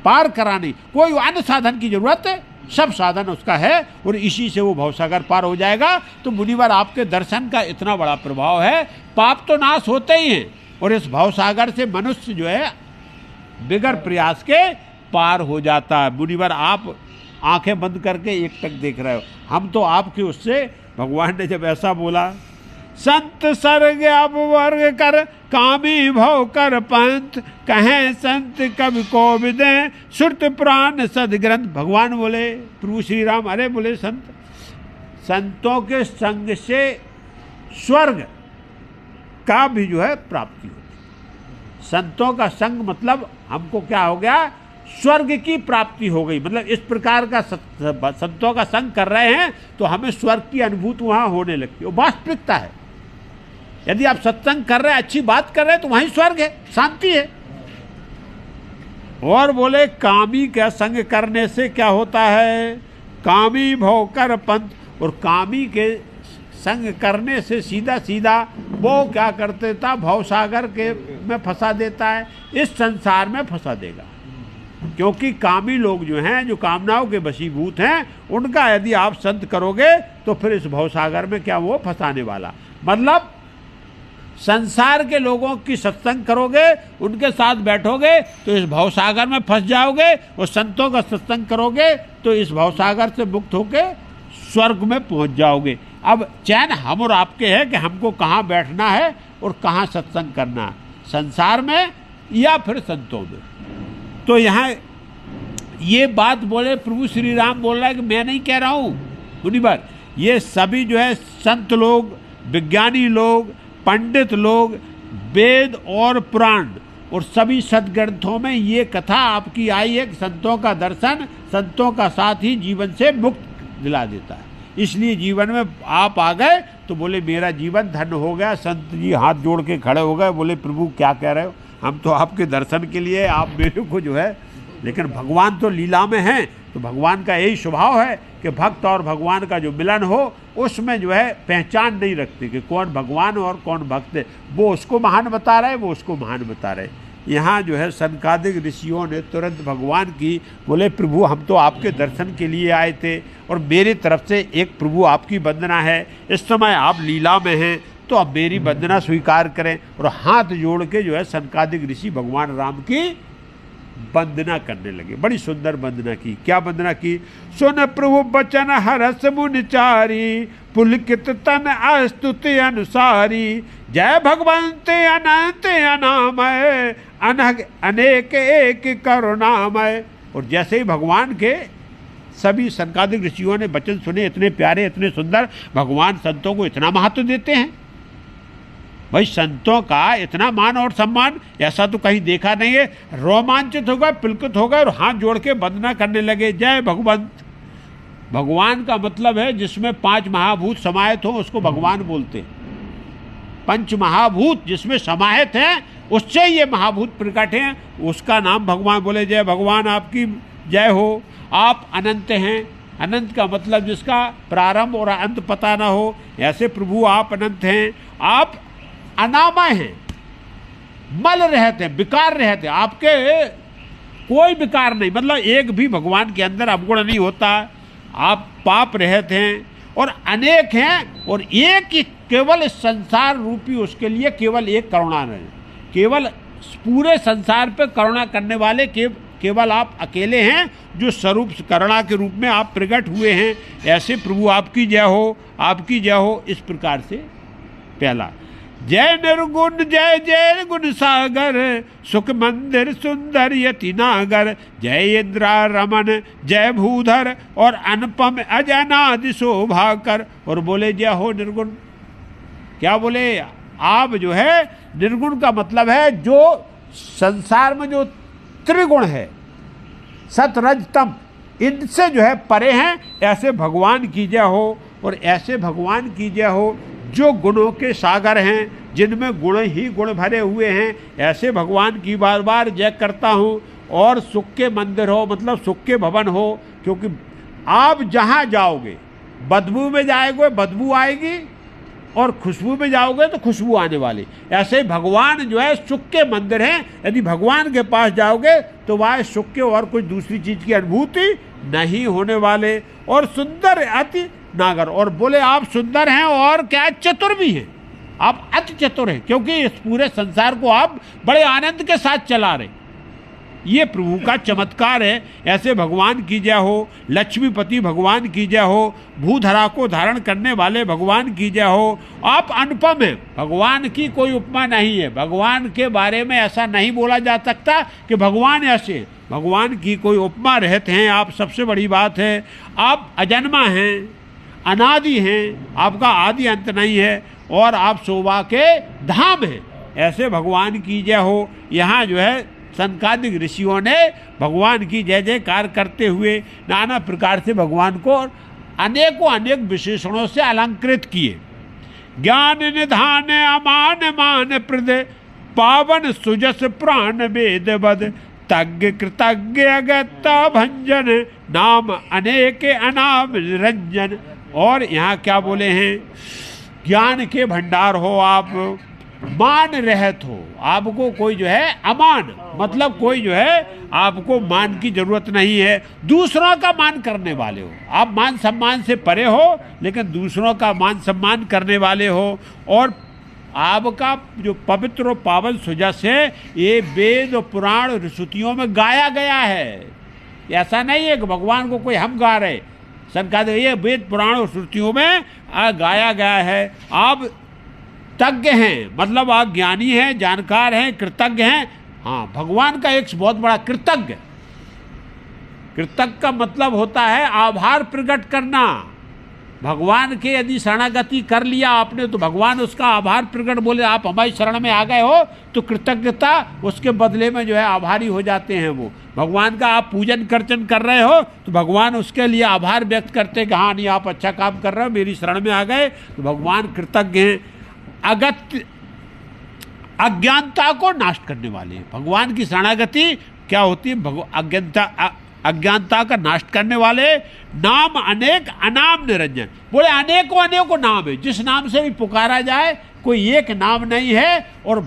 पार कराने कोई अन्य साधन की जरूरत है, सब साधन उसका है, और इसी से वो भवसागर पार हो जाएगा। तो मुनिवर आपके दर्शन का इतना बड़ा प्रभाव है, पाप तो नाश होते ही हैं, और इस भवसागर से मनुष्य जो है बिगर प्रयास के पार हो जाता है। मुनिवर आप आंखें बंद करके एक टक देख रहे हो, हम तो आपके उससे, भगवान ने जब ऐसा बोला, संत सर्ग अब वर्ग कर कामी भव कर पंथ, कहें संत कवि को विदें श्रुत प्राण सदग्रंथ। भगवान बोले, प्रभु श्री राम, अरे बोले संतों के संग से स्वर्ग का भी जो है प्राप्ति होती। संतों का संग मतलब हमको क्या हो गया, स्वर्ग की प्राप्ति हो गई। मतलब इस प्रकार का संतों का संग कर रहे हैं तो हमें स्वर्ग की अनुभूति वहाँ होने लगती है, वो वास्तविकता है। यदि आप सत्संग कर रहे हैं, अच्छी बात कर रहे हैं, तो वहीं स्वर्ग है, शांति है। और बोले कामी का संग करने से क्या होता है, कामी भव कर पंथ, और कामी के संग करने से सीधा सीधा वो क्या करते था, भवसागर के में फंसा देता है, इस संसार में फंसा देगा। क्योंकि कामी लोग जो हैं, जो कामनाओं के वशीभूत हैं, उनका यदि आप संत करोगे तो फिर इस भवसागर में क्या वो फंसाने वाला। मतलब संसार के लोगों की सत्संग करोगे, उनके साथ बैठोगे तो इस भवसागर में फंस जाओगे, और संतों का सत्संग करोगे तो इस भवसागर से मुक्त होके स्वर्ग में पहुंच जाओगे। अब चैन हम और आपके है कि हमको कहाँ बैठना है और कहाँ सत्संग करना है, संसार में या फिर संतों में। तो यहाँ ये बात बोले प्रभु श्री राम बोल रहा है कि मैं नहीं कह रहा हूँ मुनिवर, ये सभी जो है संत लोग, विज्ञानी लोग, पंडित लोग, वेद और पुराण और सभी सदग्रंथों में ये कथा आपकी आई है कि संतों का दर्शन, संतों का साथ ही जीवन से मुक्त दिला देता है। इसलिए जीवन में आप आ गए तो बोले मेरा जीवन धन्य हो गया। संत जी हाथ जोड़ के खड़े हो गए, बोले प्रभु क्या कह रहे हो, हम तो आपके दर्शन के लिए, आप मेरे को जो है, लेकिन भगवान तो लीला में हैं, तो भगवान का यही स्वभाव है कि भक्त और भगवान का जो मिलन हो उसमें जो है पहचान नहीं रखते कि कौन भगवान और कौन भक्त है। वो उसको महान बता रहे, वो उसको महान बता रहे। यहाँ जो है सनकादिक ऋषियों ने तुरंत भगवान की, बोले प्रभु हम तो आपके दर्शन के लिए आए थे और मेरी तरफ से एक प्रभु आपकी वंदना है, इस समय आप लीला में हैं तो अब मेरी वंदना स्वीकार करें। और हाथ जोड़ के जो है सनकादिक ऋषि भगवान राम की वंदना करने लगे। बड़ी सुंदर वंदना की। क्या वंदना की? सुन प्रभु बचन हरस मुनिचारी, पुलकित तन अस्तुति अनुसारी, जय भगवंत अनंत अनामय, अनग अनेक एक करुणामय। और जैसे ही भगवान के सभी सनकादिक ऋषियों ने वचन सुने, इतने प्यारे इतने सुंदर, भगवान संतों को इतना महत्व देते हैं। भाई संतों का इतना मान और सम्मान ऐसा तो कहीं देखा नहीं है। रोमांचित हो गए, पुलकित हो गए और हाथ जोड़ के वंदना करने लगे। जय भगवंत, भगवान का मतलब है जिसमें 5 महाभूत समाहित हो उसको भगवान बोलते हैं। 5 महाभूत जिसमें समाहित हैं उससे ये महाभूत प्रकट हैं, उसका नाम भगवान। बोले जय भगवान आपकी जय हो। आप अनंत हैं, अनंत का मतलब जिसका प्रारंभ और अंत पता ना हो, ऐसे प्रभु आप अनंत हैं। आप अनामय हैं, मल रहते हैं, विकार रहते हैं, आपके कोई विकार नहीं, मतलब एक भी भगवान के अंदर अवगुण नहीं होता। आप पाप रहते हैं और अनेक हैं और एक ही केवल संसार रूपी उसके लिए केवल एक करुणा नहीं, केवल पूरे संसार पे करुणा करने वाले केवल आप अकेले हैं जो स्वरूप करुणा के रूप में आप प्रकट हुए हैं। ऐसे प्रभु आपकी जय हो, आपकी जय हो। इस प्रकार से पहला जय निर्गुण जय जय गुण सागर, सुख मंदिर सुंदर यति नागर, जय इंद्रा रमन जय भूधर और अनुपम अजनादि शोभाकर। और बोले जय हो निर्गुण। क्या बोले? आप जो है निर्गुण का मतलब है जो संसार में जो त्रिगुण है, सत रज तम, इनसे जो है परे हैं, ऐसे भगवान की जय हो। और ऐसे भगवान की जय हो जो गुणों के सागर हैं, जिनमें गुण ही गुण भरे हुए हैं, ऐसे भगवान की बार बार जय करता हूँ। और सुख के मंदिर हो, मतलब सुख के भवन हो, क्योंकि आप जहाँ जाओगे, बदबू में जाएंगे बदबू आएगी और खुशबू में जाओगे तो खुशबू आने वाली। ऐसे ही भगवान जो है सुख के मंदिर हैं। यदि भगवान के पास जाओगे तो वह सुख के और कुछ दूसरी चीज़ की अनुभूति नहीं होने वाले। और सुंदर अति नागर, और बोले आप सुंदर हैं और क्या चतुर भी हैं, आप अति चतुर हैं, क्योंकि इस पूरे संसार को आप बड़े आनंद के साथ चला रहे। ये प्रभु का चमत्कार है। ऐसे भगवान की जय हो। लक्ष्मीपति भगवान की जय हो। भूधरा को धारण करने वाले भगवान की जय हो। आप अनुपम हैं, भगवान की कोई उपमा नहीं है। भगवान के बारे में ऐसा नहीं बोला जा सकता कि भगवान ऐसे, भगवान की कोई उपमा रहते हैं आप। सबसे बड़ी बात है आप अजन्मा हैं, अनादि हैं, आपका आदि अंत नहीं है और आप शोभा के धाम हैं। ऐसे भगवान की जय हो। यहाँ जो है सनकादिक ऋषियों ने भगवान की जय जयकार करते हुए नाना प्रकार से भगवान को अनेकों अनेक विशेषणों से अलंकृत किए। ज्ञान निधान अमान मान प्रद, पावन सुजस प्राण वेद बद, तज्ञ कृतज्ञ अगत्ता भंजन, नाम अनेक अनाम निरंजन। और यहाँ क्या बोले हैं? ज्ञान के भंडार हो आप, मान रहत हो, आपको कोई जो है अमान, मतलब कोई जो है आपको मान की जरूरत नहीं है, दूसरों का मान करने वाले हो आप। मान सम्मान से परे हो लेकिन दूसरों का मान सम्मान करने वाले हो। और आपका जो पवित्र और पावन सुजस है ये वेद और पुराण ऋषुतियों में गाया गया है। ऐसा नहीं है कि भगवान को कोई हम गा रहे, संकादिक ये वेद पुराण और श्रुतियों में गाया गया है। आप तज्ञ हैं, मतलब आप ज्ञानी हैं, जानकार हैं, कृतज्ञ हैं। हाँ, भगवान का एक बहुत बड़ा कृतज्ञ, कृतज्ञ का मतलब होता है आभार प्रकट करना। भगवान के यदि शरणागति कर लिया आपने तो भगवान उसका आभार प्रकट, बोले आप हमारी शरण में आ गए हो तो कृतज्ञता उसके बदले में जो है आभारी हो जाते हैं वो। भगवान का आप पूजन अर्चन कर रहे हो तो भगवान उसके लिए आभार व्यक्त करते हैं कि हाँ नहीं आप अच्छा काम कर रहे हो, मेरी शरण में आ गए, तो भगवान कृतज्ञ हैं। अगत्य अज्ञानता को नष्ट करने वाले हैं। भगवान की शरणागति क्या होती है? अज्ञानता का नाश करने वाले। नाम अनेक अनाम निरंजन, बोले अनेकों अनेकों नाम है, जिस नाम से भी पुकारा जाए कोई एक नाम नहीं है। और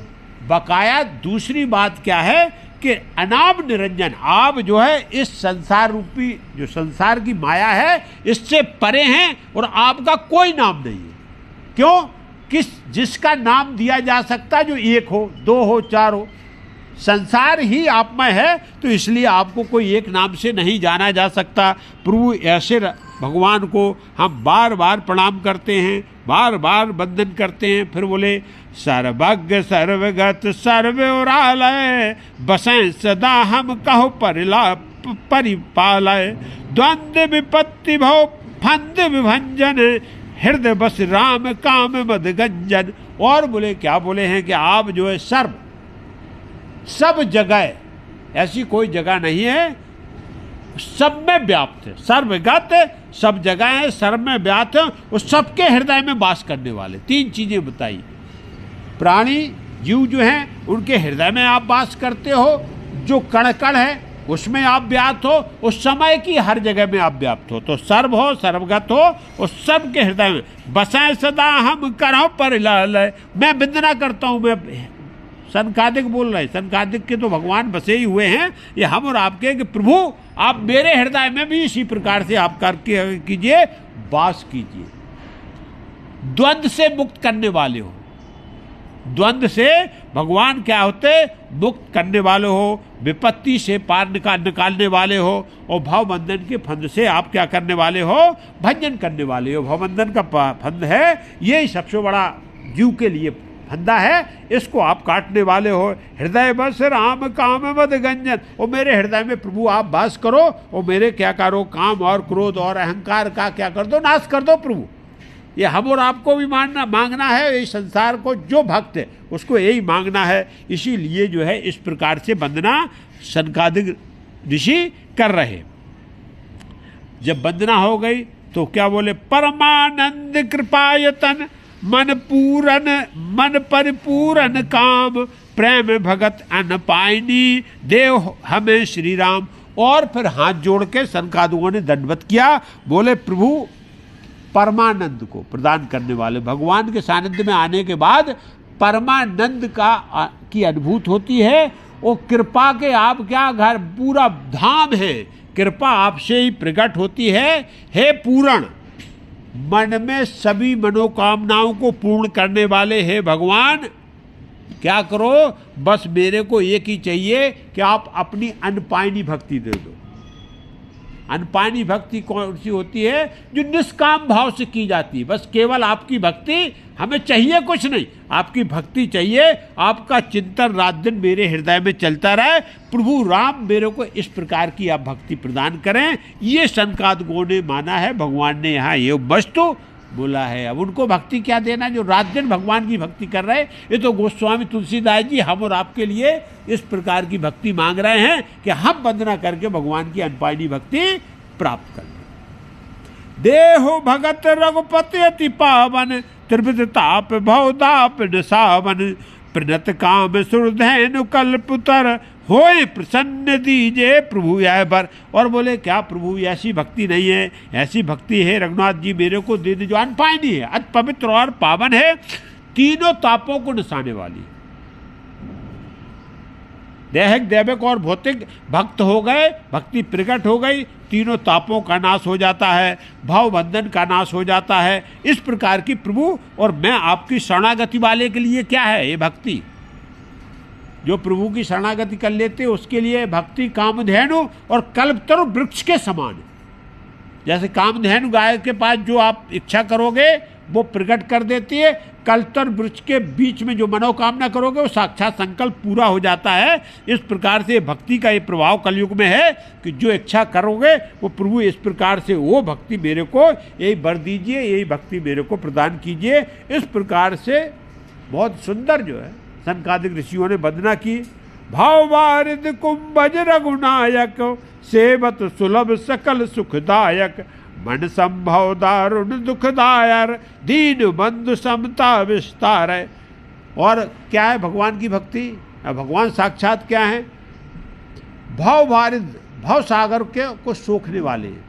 बकाया दूसरी बात क्या है कि अनाम निरंजन, आप जो है इस संसार रूपी जो संसार की माया है इससे परे हैं और आपका कोई नाम नहीं है। क्यों? जिसका नाम दिया जा सकता जो एक हो, दो हो, चार हो, संसार ही आप में है, तो इसलिए आपको कोई एक नाम से नहीं जाना जा सकता। प्रभु ऐसे भगवान को हम बार बार प्रणाम करते हैं, बार बार वंदन करते हैं। फिर बोले सर्वज्ञ सर्वगत सर्वोरालय, बसें सदा हम कहो परिपालय, द्वंद्व विपत्ति भव फंद विभंजन, हृदय बस राम काम मद गंजन। और बोले क्या बोले हैं कि आप जो है सब जगह, ऐसी कोई जगह नहीं है, सब में व्याप्त है, सर्वगत सब जगह है, सर्व में व्याप्त है और सबके हृदय में वास करने वाले। तीन चीजें बताई। प्राणी जीव जो हैं उनके हृदय में आप वास करते हो, जो कण कण है उसमें आप व्याप्त हो, उस समय की हर जगह में आप व्याप्त हो। तो सर्व हो, सर्वगत हो और सबके हृदय में बसाए सदा हम करो परिलालय। मैं वंदना करता हूँ, मैं सनकादिक बोल रहे हैं, सनकादिक के तो भगवान बसे ही हुए हैं, ये हम और आपके कि प्रभु आप मेरे हृदय में भी इसी प्रकार से आप करके कीजिए, वास कीजिए। द्वंद्व से मुक्त करने वाले हो, द्वंद्व से भगवान क्या होते? मुक्त करने वाले हो, विपत्ति से पार निकालने वाले हो और भवबंधन के फंद से आप क्या करने वाले हो? भंजन करने वाले हो। भवबंधन का फंद है, यही सबसे बड़ा जीव के लिए फंदा है, इसको आप काटने वाले हो। हृदय बस राम काम मद गंजन, और मेरे हृदय में प्रभु आप वास करो और मेरे क्या करो? काम और क्रोध और अहंकार का क्या कर दो? नाश कर दो प्रभु। ये हम और आपको भी मांगना है, इस संसार को जो भक्त है उसको यही मांगना है। इसीलिए जो है इस प्रकार से वंदना सनकादिक ऋषि कर रहे। जब वंदना हो गई तो क्या बोले? परमानंद कृपायतन मन परिपूरन काम, प्रेम भगत अन पायनी देव हमें श्री राम। और फिर हाथ जोड़ के सनकादिकों ने दंडवत किया, बोले प्रभु परमानंद को प्रदान करने वाले, भगवान के सानिध्य में आने के बाद परमानंद की अनुभूति होती है। वो कृपा के आप क्या घर पूरा धाम है, कृपा आपसे ही प्रकट होती है। हे पूर्ण, मन में सभी मनोकामनाओं को पूर्ण करने वाले हे भगवान, क्या करो? बस मेरे को एक ही चाहिए कि आप अपनी अनपायनी भक्ति दे दो। अनपायनी भक्ति कौन सी होती है? जो निष्काम भाव से की जाती है। बस केवल आपकी भक्ति, हमें चाहिए कुछ नहीं, आपकी भक्ति चाहिए। आपका चिंतन रात दिन मेरे हृदय में चलता रहे। प्रभु राम मेरे को इस प्रकार की आप भक्ति प्रदान करें। ये सनकादिकों ने माना है, भगवान ने यहाँ ये वस्तु बोला है। अब उनको भक्ति क्या देना जो रात दिन भगवान की भक्ति कर रहे हैं? ये तो गोस्वामी तुलसीदास जी हम और आपके लिए इस प्रकार की भक्ति मांग रहे हैं कि हम वंदना करके भगवान की अनपायनी भक्ति प्राप्त कर लें। देहो भगत रघुपति अति पावन, त्रिविध ताप भवदाप निसावन, प्रणत काम सुरधैनु कल्पतर, होए प्रसन्न दीजे प्रभु यह बर। और बोले क्या प्रभु ऐसी भक्ति नहीं है? ऐसी भक्ति है रघुनाथ जी मेरे को दे दे जो अनपायनी है, अति पवित्र और पावन है, तीनों तापों को नसाने वाली। दैहिक दैविक और भौतिक भक्त हो गए, भक्ति प्रकट हो गई, तीनों तापों का नाश हो जाता है, भाव बंधन का नाश हो जाता है। इस प्रकार की प्रभु और मैं आपकी शरणागति वाले के लिए क्या है ये भक्ति? जो प्रभु की शरणागति कर लेते उसके लिए भक्ति कामधेनु और कल्पतरु वृक्ष के समान है। जैसे कामधेनु गाय के पास जो आप इच्छा करोगे वो प्रकट कर देती है, कल्पतर वृक्ष के बीच में जो मनोकामना करोगे वो साक्षात संकल्प पूरा हो जाता है। इस प्रकार से भक्ति का ये प्रभाव कलयुग में है कि जो इच्छा करोगे वो प्रभु इस प्रकार से वो भक्ति मेरे को यही वर दीजिए, यही भक्ति मेरे को प्रदान कीजिए। इस प्रकार से बहुत सुंदर जो है सनकादिक ऋषियों ने वंदना की। भाव वारिद कुंभज रघुनायक, सेवत सुलभ सकल सुखदायक, मन संभव दारुण दुखदायर, दीन बंधु समता विस्तार है। और क्या है भगवान की भक्ति? भगवान साक्षात क्या है? भाव वारिद, भाव सागर के को सोखने वाले हैं।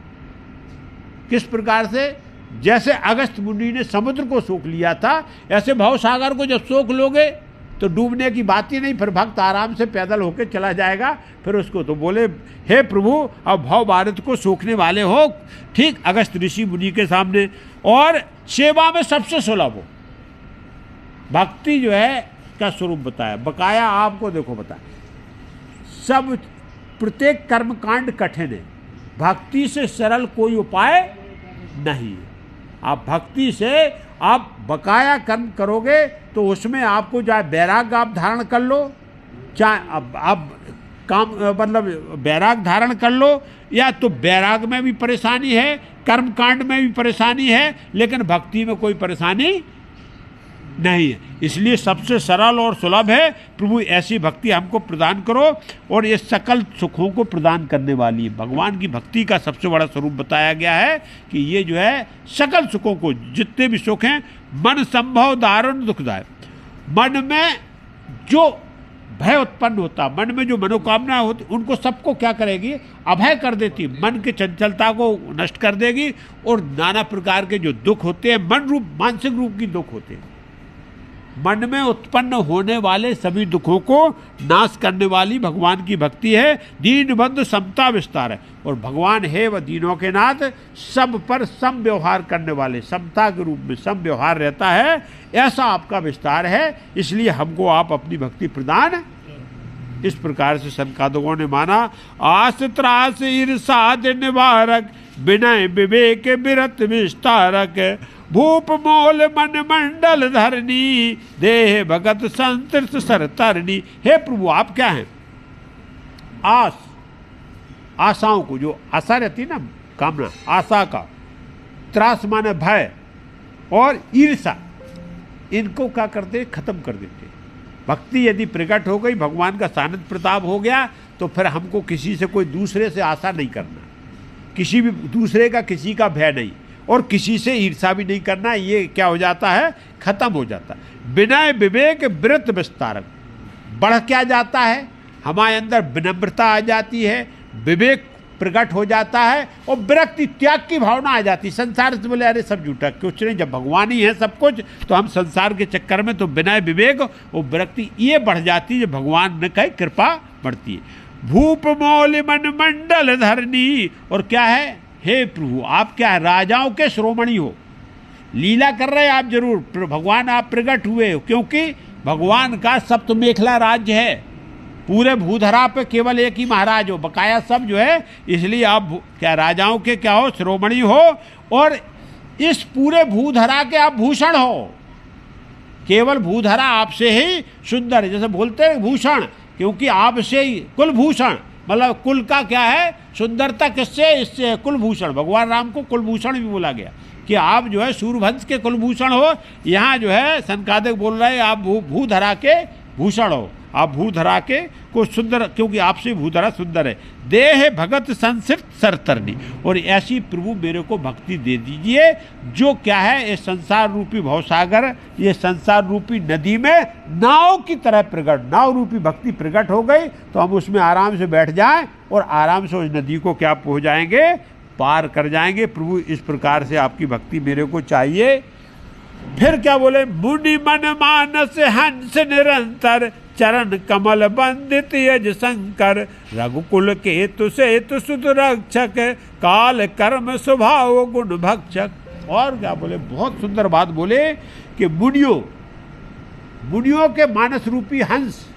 किस प्रकार से? जैसे अगस्त मुनि ने समुद्र को सोख लिया था, ऐसे भाव सागर को जब सोख लोगे तो डूबने की बात ही नहीं, फिर भक्त आराम से पैदल होकर चला जाएगा। फिर उसको तो बोले, हे प्रभु अब भाव वारिद को सोखने वाले हो, ठीक अगस्त ऋषि मुनि के सामने। और सेवा में सबसे सुलभ हो। भक्ति जो है का स्वरूप बताया, बकाया आपको देखो बताया। सब प्रत्येक कर्मकांड कठिन है, भक्ति से सरल कोई उपाय नहीं है। आप भक्ति से आप बकाया कर्म करोगे तो उसमें आपको चाहे वैराग्य आप धारण कर लो, चाहे आप काम मतलब वैराग्य धारण कर लो, या तो वैराग्य में भी परेशानी है, कर्मकांड में भी परेशानी है, लेकिन भक्ति में कोई परेशानी नहीं है। इसलिए सबसे सरल और सुलभ है। प्रभु ऐसी भक्ति हमको प्रदान करो, और ये सकल सुखों को प्रदान करने वाली है। भगवान की भक्ति का सबसे बड़ा स्वरूप बताया गया है कि ये जो है सकल सुखों को, जितने भी सुख हैं, मन संभव दारुण दुखदाय, मन में जो भय उत्पन्न होता, मन में जो मनोकामना होती, उनको सबको क्या करेगी? अभय कर देती, मन की चंचलता को नष्ट कर देगी। और नाना प्रकार के जो दुख होते हैं, मन रूप मानसिक रूप की दुख होते हैं, मन में उत्पन्न होने वाले सभी दुखों को नाश करने वाली भगवान की भक्ति है। दीन बंधु समता विस्तार है, और भगवान है वह दीनों के नाथ, सब पर सम व्यवहार करने वाले, समता के रूप में सम व्यवहार रहता है, ऐसा आपका विस्तार है। इसलिए हमको आप अपनी भक्ति प्रदान, इस प्रकार से संकादकों ने माना। आस त्रास ईर्षा निवारक, विनय विवेक विरत विस्तारक, भूप मोल मन मंडल धरनी, देह भगत संतृत सर तरनी। हे प्रभु आप क्या हैं? आस, आशाओं को, जो आशा रहती ना, कामना, आशा का, त्रास माने भय, और ईर्षा, इनको क्या करते? खत्म कर देते। भक्ति यदि प्रकट हो गई, भगवान का सानिध्य प्रताप हो गया, तो फिर हमको किसी से कोई दूसरे से आशा नहीं करना, किसी भी दूसरे का किसी का भय नहीं, और किसी से ईर्षा भी नहीं करना। ये क्या हो जाता है? खत्म हो जाता है। विनय विवेक विरत विस्तारक, बढ़ क्या जाता है? हमारे अंदर विनम्रता आ जाती है, विवेक प्रकट हो जाता है, और विरक्ति त्याग की भावना आ जाती है। संसार से बोले अरे सब झूठा, कुछ नहीं, जब भगवान ही है सब कुछ, तो हम संसार के चक्कर में तो विनय विवेक और विरक्ति ये बढ़ जाती है, जब भगवान ने कही कृपा बढ़ती है। भूप मौल मन मंडल धरनी, और क्या है? हे प्रभु आप क्या है? राजाओं के श्रोमणी हो, लीला कर रहे आप जरूर, भगवान आप प्रकट हुए हो, क्योंकि भगवान का सप्त मेखला राज्य है, पूरे भूधरा पे केवल एक ही महाराज हो, बकाया सब जो है, इसलिए आप क्या राजाओं के क्या हो? श्रोमणी हो, और इस पूरे भूधरा के आप भूषण हो। केवल भूधरा आपसे ही सुंदर है, जैसे बोलते हैं भूषण, क्योंकि आपसे ही कुलभूषण, मतलब कुल का क्या है? सुंदरता किससे? इससे कुलभूषण। भगवान राम को कुलभूषण भी बोला गया कि आप जो है सूर्यवंश के कुलभूषण हो। यहाँ जो है संकादक बोल रहे हैं आप भूधरा के भूषण हो, आप भूधरा के को सुंदर, क्योंकि आपसे भूधरा सुंदर है। देह भगत संसित सरतरनी, और ऐसी प्रभु मेरे को भक्ति दे दीजिए जो क्या है? ये संसार रूपी भवसागर, ये संसार रूपी नदी में नाव की तरह प्रकट, नाव रूपी भक्ति प्रकट हो गई तो हम उसमें आराम से बैठ जाएं और आराम से उस नदी को क्या हो जाएंगे? पार कर जाएंगे। प्रभु इस प्रकार से आपकी भक्ति मेरे को चाहिए। फिर क्या बोले? मुनि मन मानस हंस निरंतर, चरण कमल बंदित यज शंकर, रघुकुल केतु सेतु सुत रक्षक, काल कर्म स्वभाव गुण भक्षक। और क्या बोले? बहुत सुंदर बात बोले कि मुनियों के मानस रूपी हंस,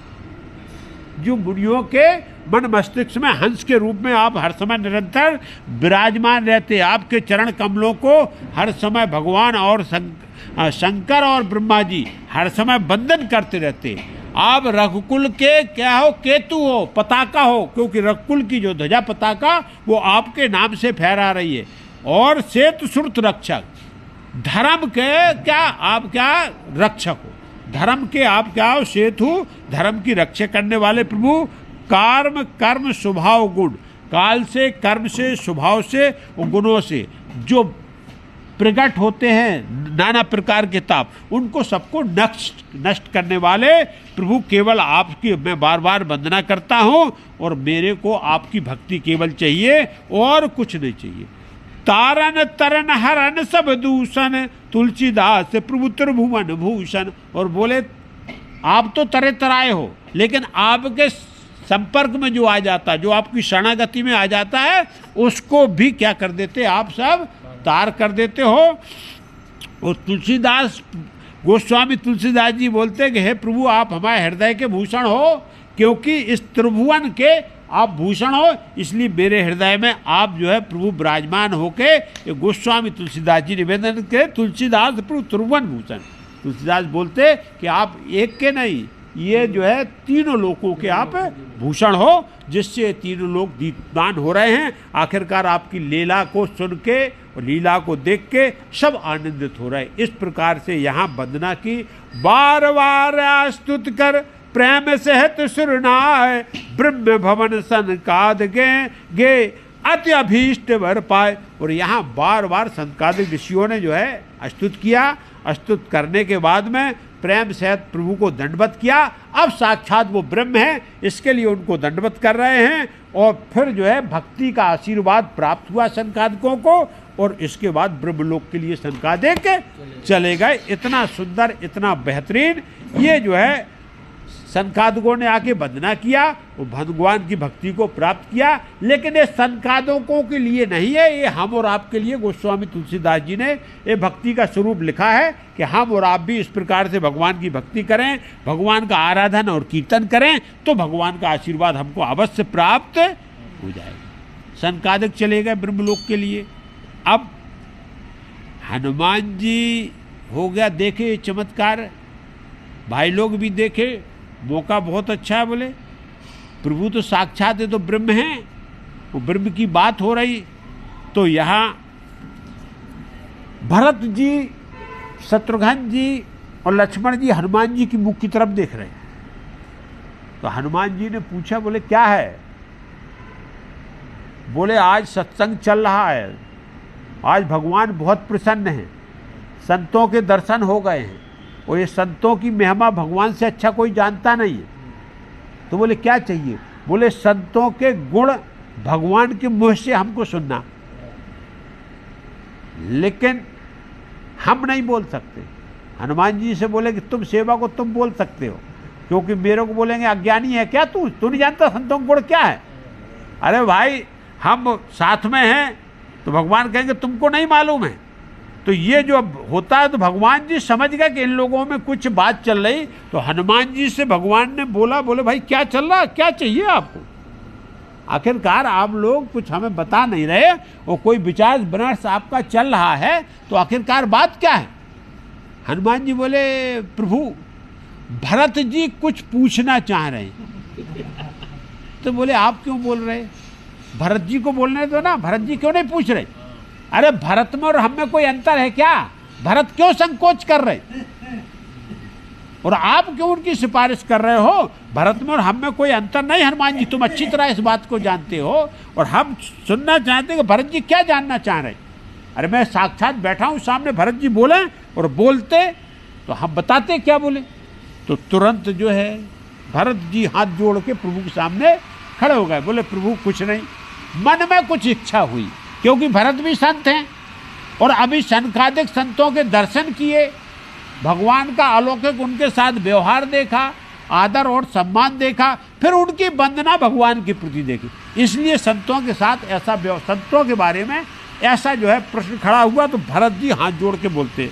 जो मुनियों के मन मस्तिष्क में हंस के रूप में आप हर समय निरंतर विराजमान रहते, आपके चरण कमलों को हर समय भगवान और शंकर और ब्रह्मा जी हर समय बंधन करते रहते। आप रघुकुल के क्या हो? केतु हो, पताका हो, क्योंकि रघुकुल की जो ध्वजा पताका वो आपके नाम से फहरा रही है। और सेतु श्रुत रक्षक, धर्म के क्या आप क्या? रक्षक हो। धर्म के आप क्या हो? सेतु, धर्म की रक्षा करने वाले प्रभु। कर्म कर्म स्वभाव गुण, काल से, कर्म से, स्वभाव से और गुणों से जो प्रकट होते हैं नाना प्रकार के ताप, उनको सबको नष्ट करने वाले प्रभु केवल आपकी मैं बार बार वंदना करता हूँ और मेरे को आपकी भक्ति केवल चाहिए और कुछ नहीं चाहिए। तारन तरन हरन सब दूषण, तुलसीदास प्रभु त्रिभुवन भूषण। और बोले आप तो तरह तराए हो, लेकिन आपके संपर्क में जो आ जाता है, जो आपकी शरणागति में आ जाता है, उसको भी क्या कर देते आप? सब तार कर देते हो। और तुलसीदास गोस्वामी तुलसीदास जी बोलते हैं कि हे प्रभु आप हमारे हृदय के भूषण हो, क्योंकि इस त्रिभुवन के आप भूषण हो, इसलिए मेरे हृदय में आप जो है प्रभु विराजमान होके। ये गोस्वामी तुलसीदास जी निवेदन के तुलसीदास प्रभु त्रिभुवन भूषण। तुलसीदास बोलते कि आप एक के नहीं, ये जो है तीनों लोकों के आप भूषण हो, जिससे तीनों लोग दीप्तमान हो रहे हैं। आखिरकार आपकी लीला को सुन के और लीला को देख के सब आनंदित हो रहे हैं। इस प्रकार से यहाँ वंदना की। बार बार स्तुत कर प्रेम सहित सुरनाय, ब्रह्म भवन सनकाद गे अति अभीष्ट वर पाए। और यहाँ बार बार संकादिक ऋषियों ने जो है स्तुत किया। स्तुत करने के बाद में प्रेम सहित प्रभु को दंडवत किया। अब साक्षात वो ब्रह्म है, इसके लिए उनको दंडवत कर रहे हैं। और फिर जो है भक्ति का आशीर्वाद प्राप्त हुआ संकादिकों को, और इसके बाद ब्रह्मलोक के लिए संकादिक चले गए। इतना सुंदर, इतना बेहतरीन ये जो है संकादिकों ने आके वंदना किया और भगवान की भक्ति को प्राप्त किया। लेकिन ये संकादिकों के लिए नहीं है, ये हम और आपके लिए। गोस्वामी तुलसीदास जी ने ये भक्ति का स्वरूप लिखा है कि हम और आप भी इस प्रकार से भगवान की भक्ति करें, भगवान का आराधन और कीर्तन करें, तो भगवान का आशीर्वाद हमको अवश्य प्राप्त हो जाएगा। संकादिक चले गए ब्रह्मलोक के लिए। अब हनुमान जी हो गया, देखे चमत्कार, भाई लोग भी देखे, मौका बहुत अच्छा है। बोले प्रभु तो साक्षात है, तो ब्रह्म है, वो ब्रह्म की बात हो रही। तो यहाँ भरत जी, शत्रुघ्न जी और लक्ष्मण जी हनुमान जी की मुख की तरफ देख रहे हैं। तो हनुमान जी ने पूछा, बोले क्या है? बोले आज सत्संग चल रहा है, आज भगवान बहुत प्रसन्न हैं, संतों के दर्शन हो गए हैं, और ये संतों की महिमा भगवान से अच्छा कोई जानता नहीं है। तो बोले क्या चाहिए? बोले संतों के गुण भगवान के मुँह से हमको सुनना, लेकिन हम नहीं बोल सकते। हनुमान जी से बोले कि तुम सेवा को तुम बोल सकते हो, क्योंकि मेरे को बोलेंगे अज्ञानी है क्या तू नहीं जानता संतों का गुण क्या है। अरे भाई हम साथ में हैं, तो भगवान कहेंगे तुमको नहीं मालूम है। तो ये जो होता है, तो भगवान जी समझ गए कि इन लोगों में कुछ बात चल रही। तो हनुमान जी से भगवान ने बोला, बोले भाई क्या चल रहा, क्या चाहिए आपको? आखिरकार आप लोग कुछ हमें बता नहीं रहे, और कोई विचार विमर्श आपका चल रहा है, तो आखिरकार बात क्या है? हनुमान जी बोले प्रभु भरत जी कुछ पूछना चाह रहे हैं। तो बोले आप क्यों बोल रहे? भरत जी को बोलने दो ना, भरत जी क्यों नहीं पूछ रहे? अरे भरत में और हम में कोई अंतर है क्या? भरत क्यों संकोच कर रहे, और आप क्यों उनकी सिफारिश कर रहे हो? भरत में और हम में कोई अंतर नहीं हनुमान जी, तुम अच्छी तरह इस बात को जानते हो, और हम सुनना चाहते हैं कि भरत जी क्या जानना चाह रहे। अरे मैं साक्षात बैठा हूँ सामने, भरत जी बोले और बोलते तो हम बताते क्या बोले। तो तुरंत जो है भरत जी हाथ जोड़ के प्रभु के सामने खड़े हो गए। बोले प्रभु कुछ नहीं, मन में कुछ इच्छा हुई, क्योंकि भरत भी संत हैं, और अभी संकादिक संतों के दर्शन किए, भगवान का अलौकिक उनके साथ व्यवहार देखा, आदर और सम्मान देखा, फिर उनकी वंदना भगवान के प्रति देखी। इसलिए संतों के साथ ऐसा संतों के बारे में ऐसा जो है प्रश्न खड़ा हुआ। तो भरत जी हाथ जोड़ के बोलते,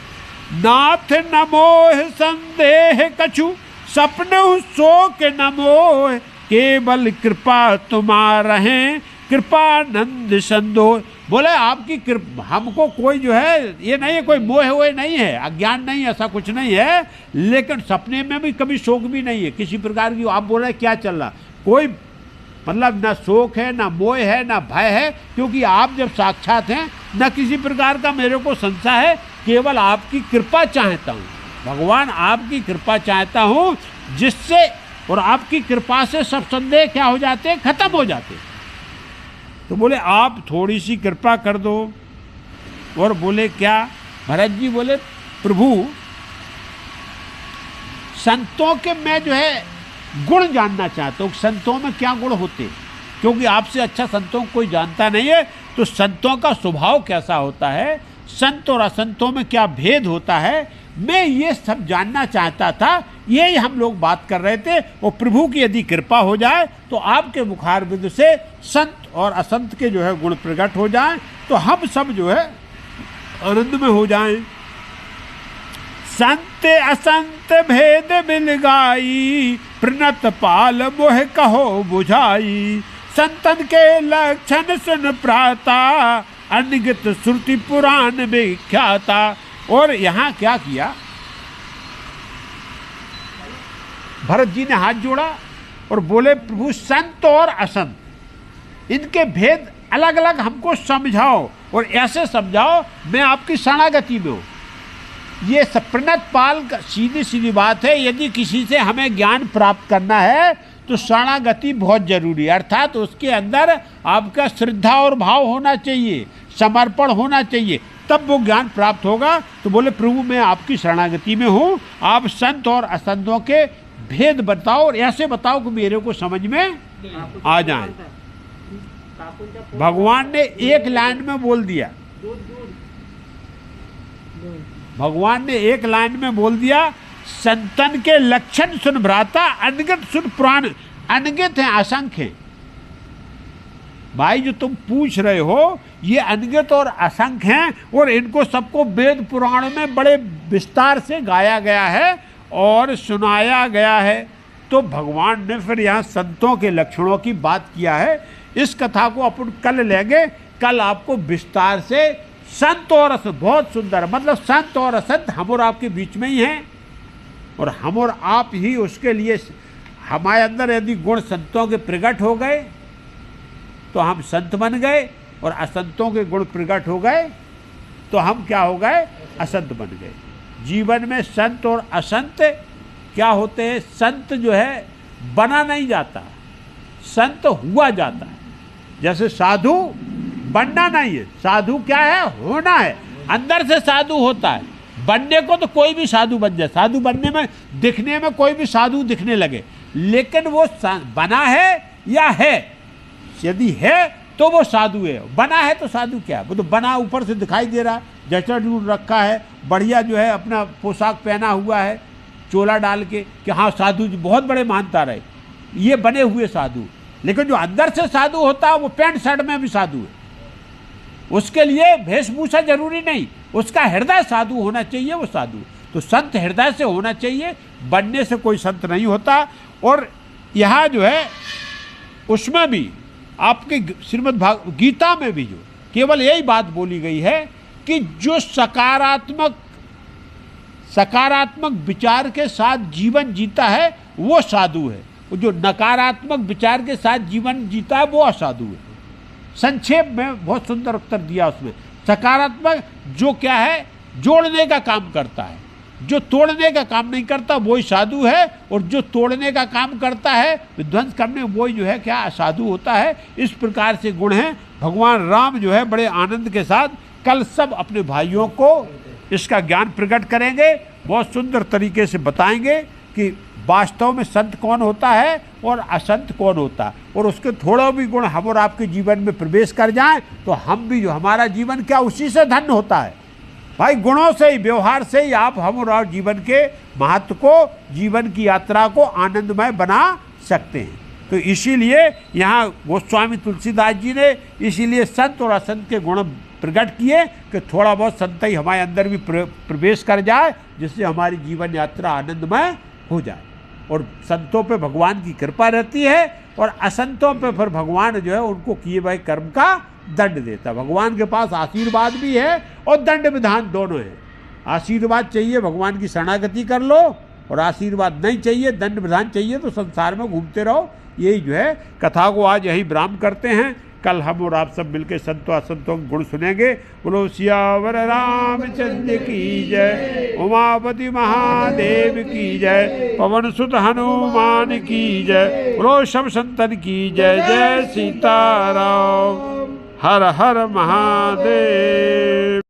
नाथ नमोह संदेह कछु, सपने शोक नमोह, केवल कृपा तुम्हारा है, कृपानंद संदो। बोले आपकी कृपा, हमको कोई जो है ये नहीं है, कोई मोह हुए नहीं है, अज्ञान नहीं, ऐसा कुछ नहीं है, लेकिन सपने में भी कभी शोक भी नहीं है किसी प्रकार की। आप बोल रहे क्या चल रहा, कोई मतलब ना शोक है, ना मोह है, ना भय है, क्योंकि आप जब साक्षात हैं, न किसी प्रकार का मेरे को संशय है, केवल आपकी कृपा चाहता हूँ। भगवान आपकी कृपा चाहता हूँ, जिससे और आपकी कृपा से सब संदेह क्या हो जाते, खत्म हो जाते। तो बोले आप थोड़ी सी कृपा कर दो। और बोले क्या? भरत जी बोले प्रभु संतों के मैं जो है गुण जानना चाहता हूँ, संतों में क्या गुण होते, क्योंकि आपसे अच्छा संतों को कोई जानता नहीं है। तो संतों का स्वभाव कैसा होता है, संत और असंतों में क्या भेद होता है, मैं ये सब जानना चाहता था। यही हम लोग बात कर रहे थे। और प्रभु की यदि कृपा हो जाए तो आपके मुखारबिंद से संत और असंत के जो है गुण प्रकट हो जाए, तो हम सब जो है आनंद में हो जाएं। संत असंत भेद मिल गाई, प्रणत पाल मोह कहो बुझाई। संतन के लक्षण सुन प्राता, अनगित श्रुति पुराण में ख्याता। और यहाँ क्या किया, भरत जी ने हाथ जोड़ा और बोले प्रभु संत और असंत इनके भेद अलग अलग हमको समझाओ, और ऐसे समझाओ मैं आपकी शरणागति में हूँ। ये प्रणत पाल सीधी सीधी बात है। यदि किसी से हमें ज्ञान प्राप्त करना है तो शरणागति बहुत जरूरी है, अर्थात उसके अंदर आपका श्रद्धा और भाव होना चाहिए, समर्पण होना चाहिए, तब वो ज्ञान प्राप्त होगा। तो बोले प्रभु मैं आपकी शरणागति में हूँ, आप संत और असंतों के भेद बताओ, और ऐसे बताओ कि मेरे को समझ में आ जाए। भगवान ने एक लाइन में बोल दिया, भगवान ने एक लाइन में बोल दिया, संतन के लक्षण सुन भ्राता, अनगित सुन पुराण। अनगित है, असंख्य है। भाई जो तुम पूछ रहे हो ये अनगित और असंख्य हैं, और इनको सबको वेद पुराण में बड़े विस्तार से गाया गया है और सुनाया गया है। तो भगवान ने फिर यहाँ संतों के लक्षणों की बात किया है। इस कथा को अपन कल लेंगे, कल आपको विस्तार से संत और असंत, बहुत सुंदर, मतलब संत और असंत हम और आपके बीच में ही हैं, और हम और आप ही उसके लिए, हमारे अंदर यदि गुण संतों के प्रकट हो गए तो हम संत बन गए, और असंतों के गुण प्रकट हो गए तो हम क्या हो गए, असंत बन गए। जीवन में संत और असंत क्या होते हैं, संत जो है बना नहीं जाता, संत हुआ जाता है। जैसे साधु बनना नहीं है, साधु क्या है, होना है। अंदर से साधु होता है, बनने को तो कोई भी साधु बन जाए, साधु बनने में, दिखने में कोई भी साधु दिखने लगे, लेकिन वो बना है या है, यदि है तो वो साधु है, बना है तो साधु क्या है, वो तो बना ऊपर से दिखाई दे रहा है, जचड़ जूड़ रखा है, बढ़िया जो है अपना पोशाक पहना हुआ है, चोला डाल के कि हाँ साधु जी बहुत बड़े मानता रहे, ये बने हुए साधु। लेकिन जो अंदर से साधु होता है वो पैंट शर्ट में भी साधु है, उसके लिए वेशभूषा जरूरी नहीं, उसका हृदय साधु होना चाहिए, वो साधु। तो संत हृदय से होना चाहिए, बनने से कोई संत नहीं होता। और यहाँ जो है उसमें भी आपके श्रीमद् गीता में भी जो केवल यही बात बोली गई है कि जो सकारात्मक विचार के साथ जीवन जीता है वो साधु है, जो नकारात्मक विचार के साथ जीवन जीता है वो असाधु है। संक्षेप में बहुत सुंदर उत्तर दिया उसमें। सकारात्मक जो क्या है, जोड़ने का काम करता है, जो तोड़ने का काम नहीं करता वही साधु है, और जो तोड़ने का काम करता है, विध्वंस करने, वही जो है क्या, असाधु होता है। इस प्रकार से गुण हैं। भगवान राम जो है बड़े आनंद के साथ कल सब अपने भाइयों को इसका ज्ञान प्रकट करेंगे, बहुत सुंदर तरीके से बताएंगे कि वास्तव में संत कौन होता है और असंत कौन होता है, और उसके थोड़ा भी गुण हम और आपके जीवन में प्रवेश कर जाएं तो हम भी जो, हमारा जीवन क्या उसी से धन्य होता है। भाई गुणों से ही, व्यवहार से ही आप हम और जीवन के महत्व को, जीवन की यात्रा को आनंदमय बना सकते हैं। तो इसीलिए यहाँ गोस्वामी तुलसीदास जी ने इसीलिए संत और असंत के गुण प्रकट किए कि थोड़ा बहुत संत ही हमारे अंदर भी प्रवेश कर जाए, जिससे हमारी जीवन यात्रा आनंदमय हो जाए। और संतों पे भगवान की कृपा रहती है, और असंतों पे फिर भगवान जो है उनको किए गए कर्म का दंड देता है। भगवान के पास आशीर्वाद भी है और दंड विधान दोनों है। आशीर्वाद चाहिए भगवान की शरणागति कर लो, और आशीर्वाद नहीं चाहिए, दंड विधान चाहिए तो संसार में घूमते रहो। यही जो है कथा को आज यही विराम करते हैं। कल हम और आप सब मिलकर संतों असंतों के गुण सुनेंगे। बोलो सियावर रामचंद्र की जय, उमापति महादेव की जय, पवन सुत हनुमान की जय, बोलो सब संतन की जय। जय सीताराम, हर हर महादेव।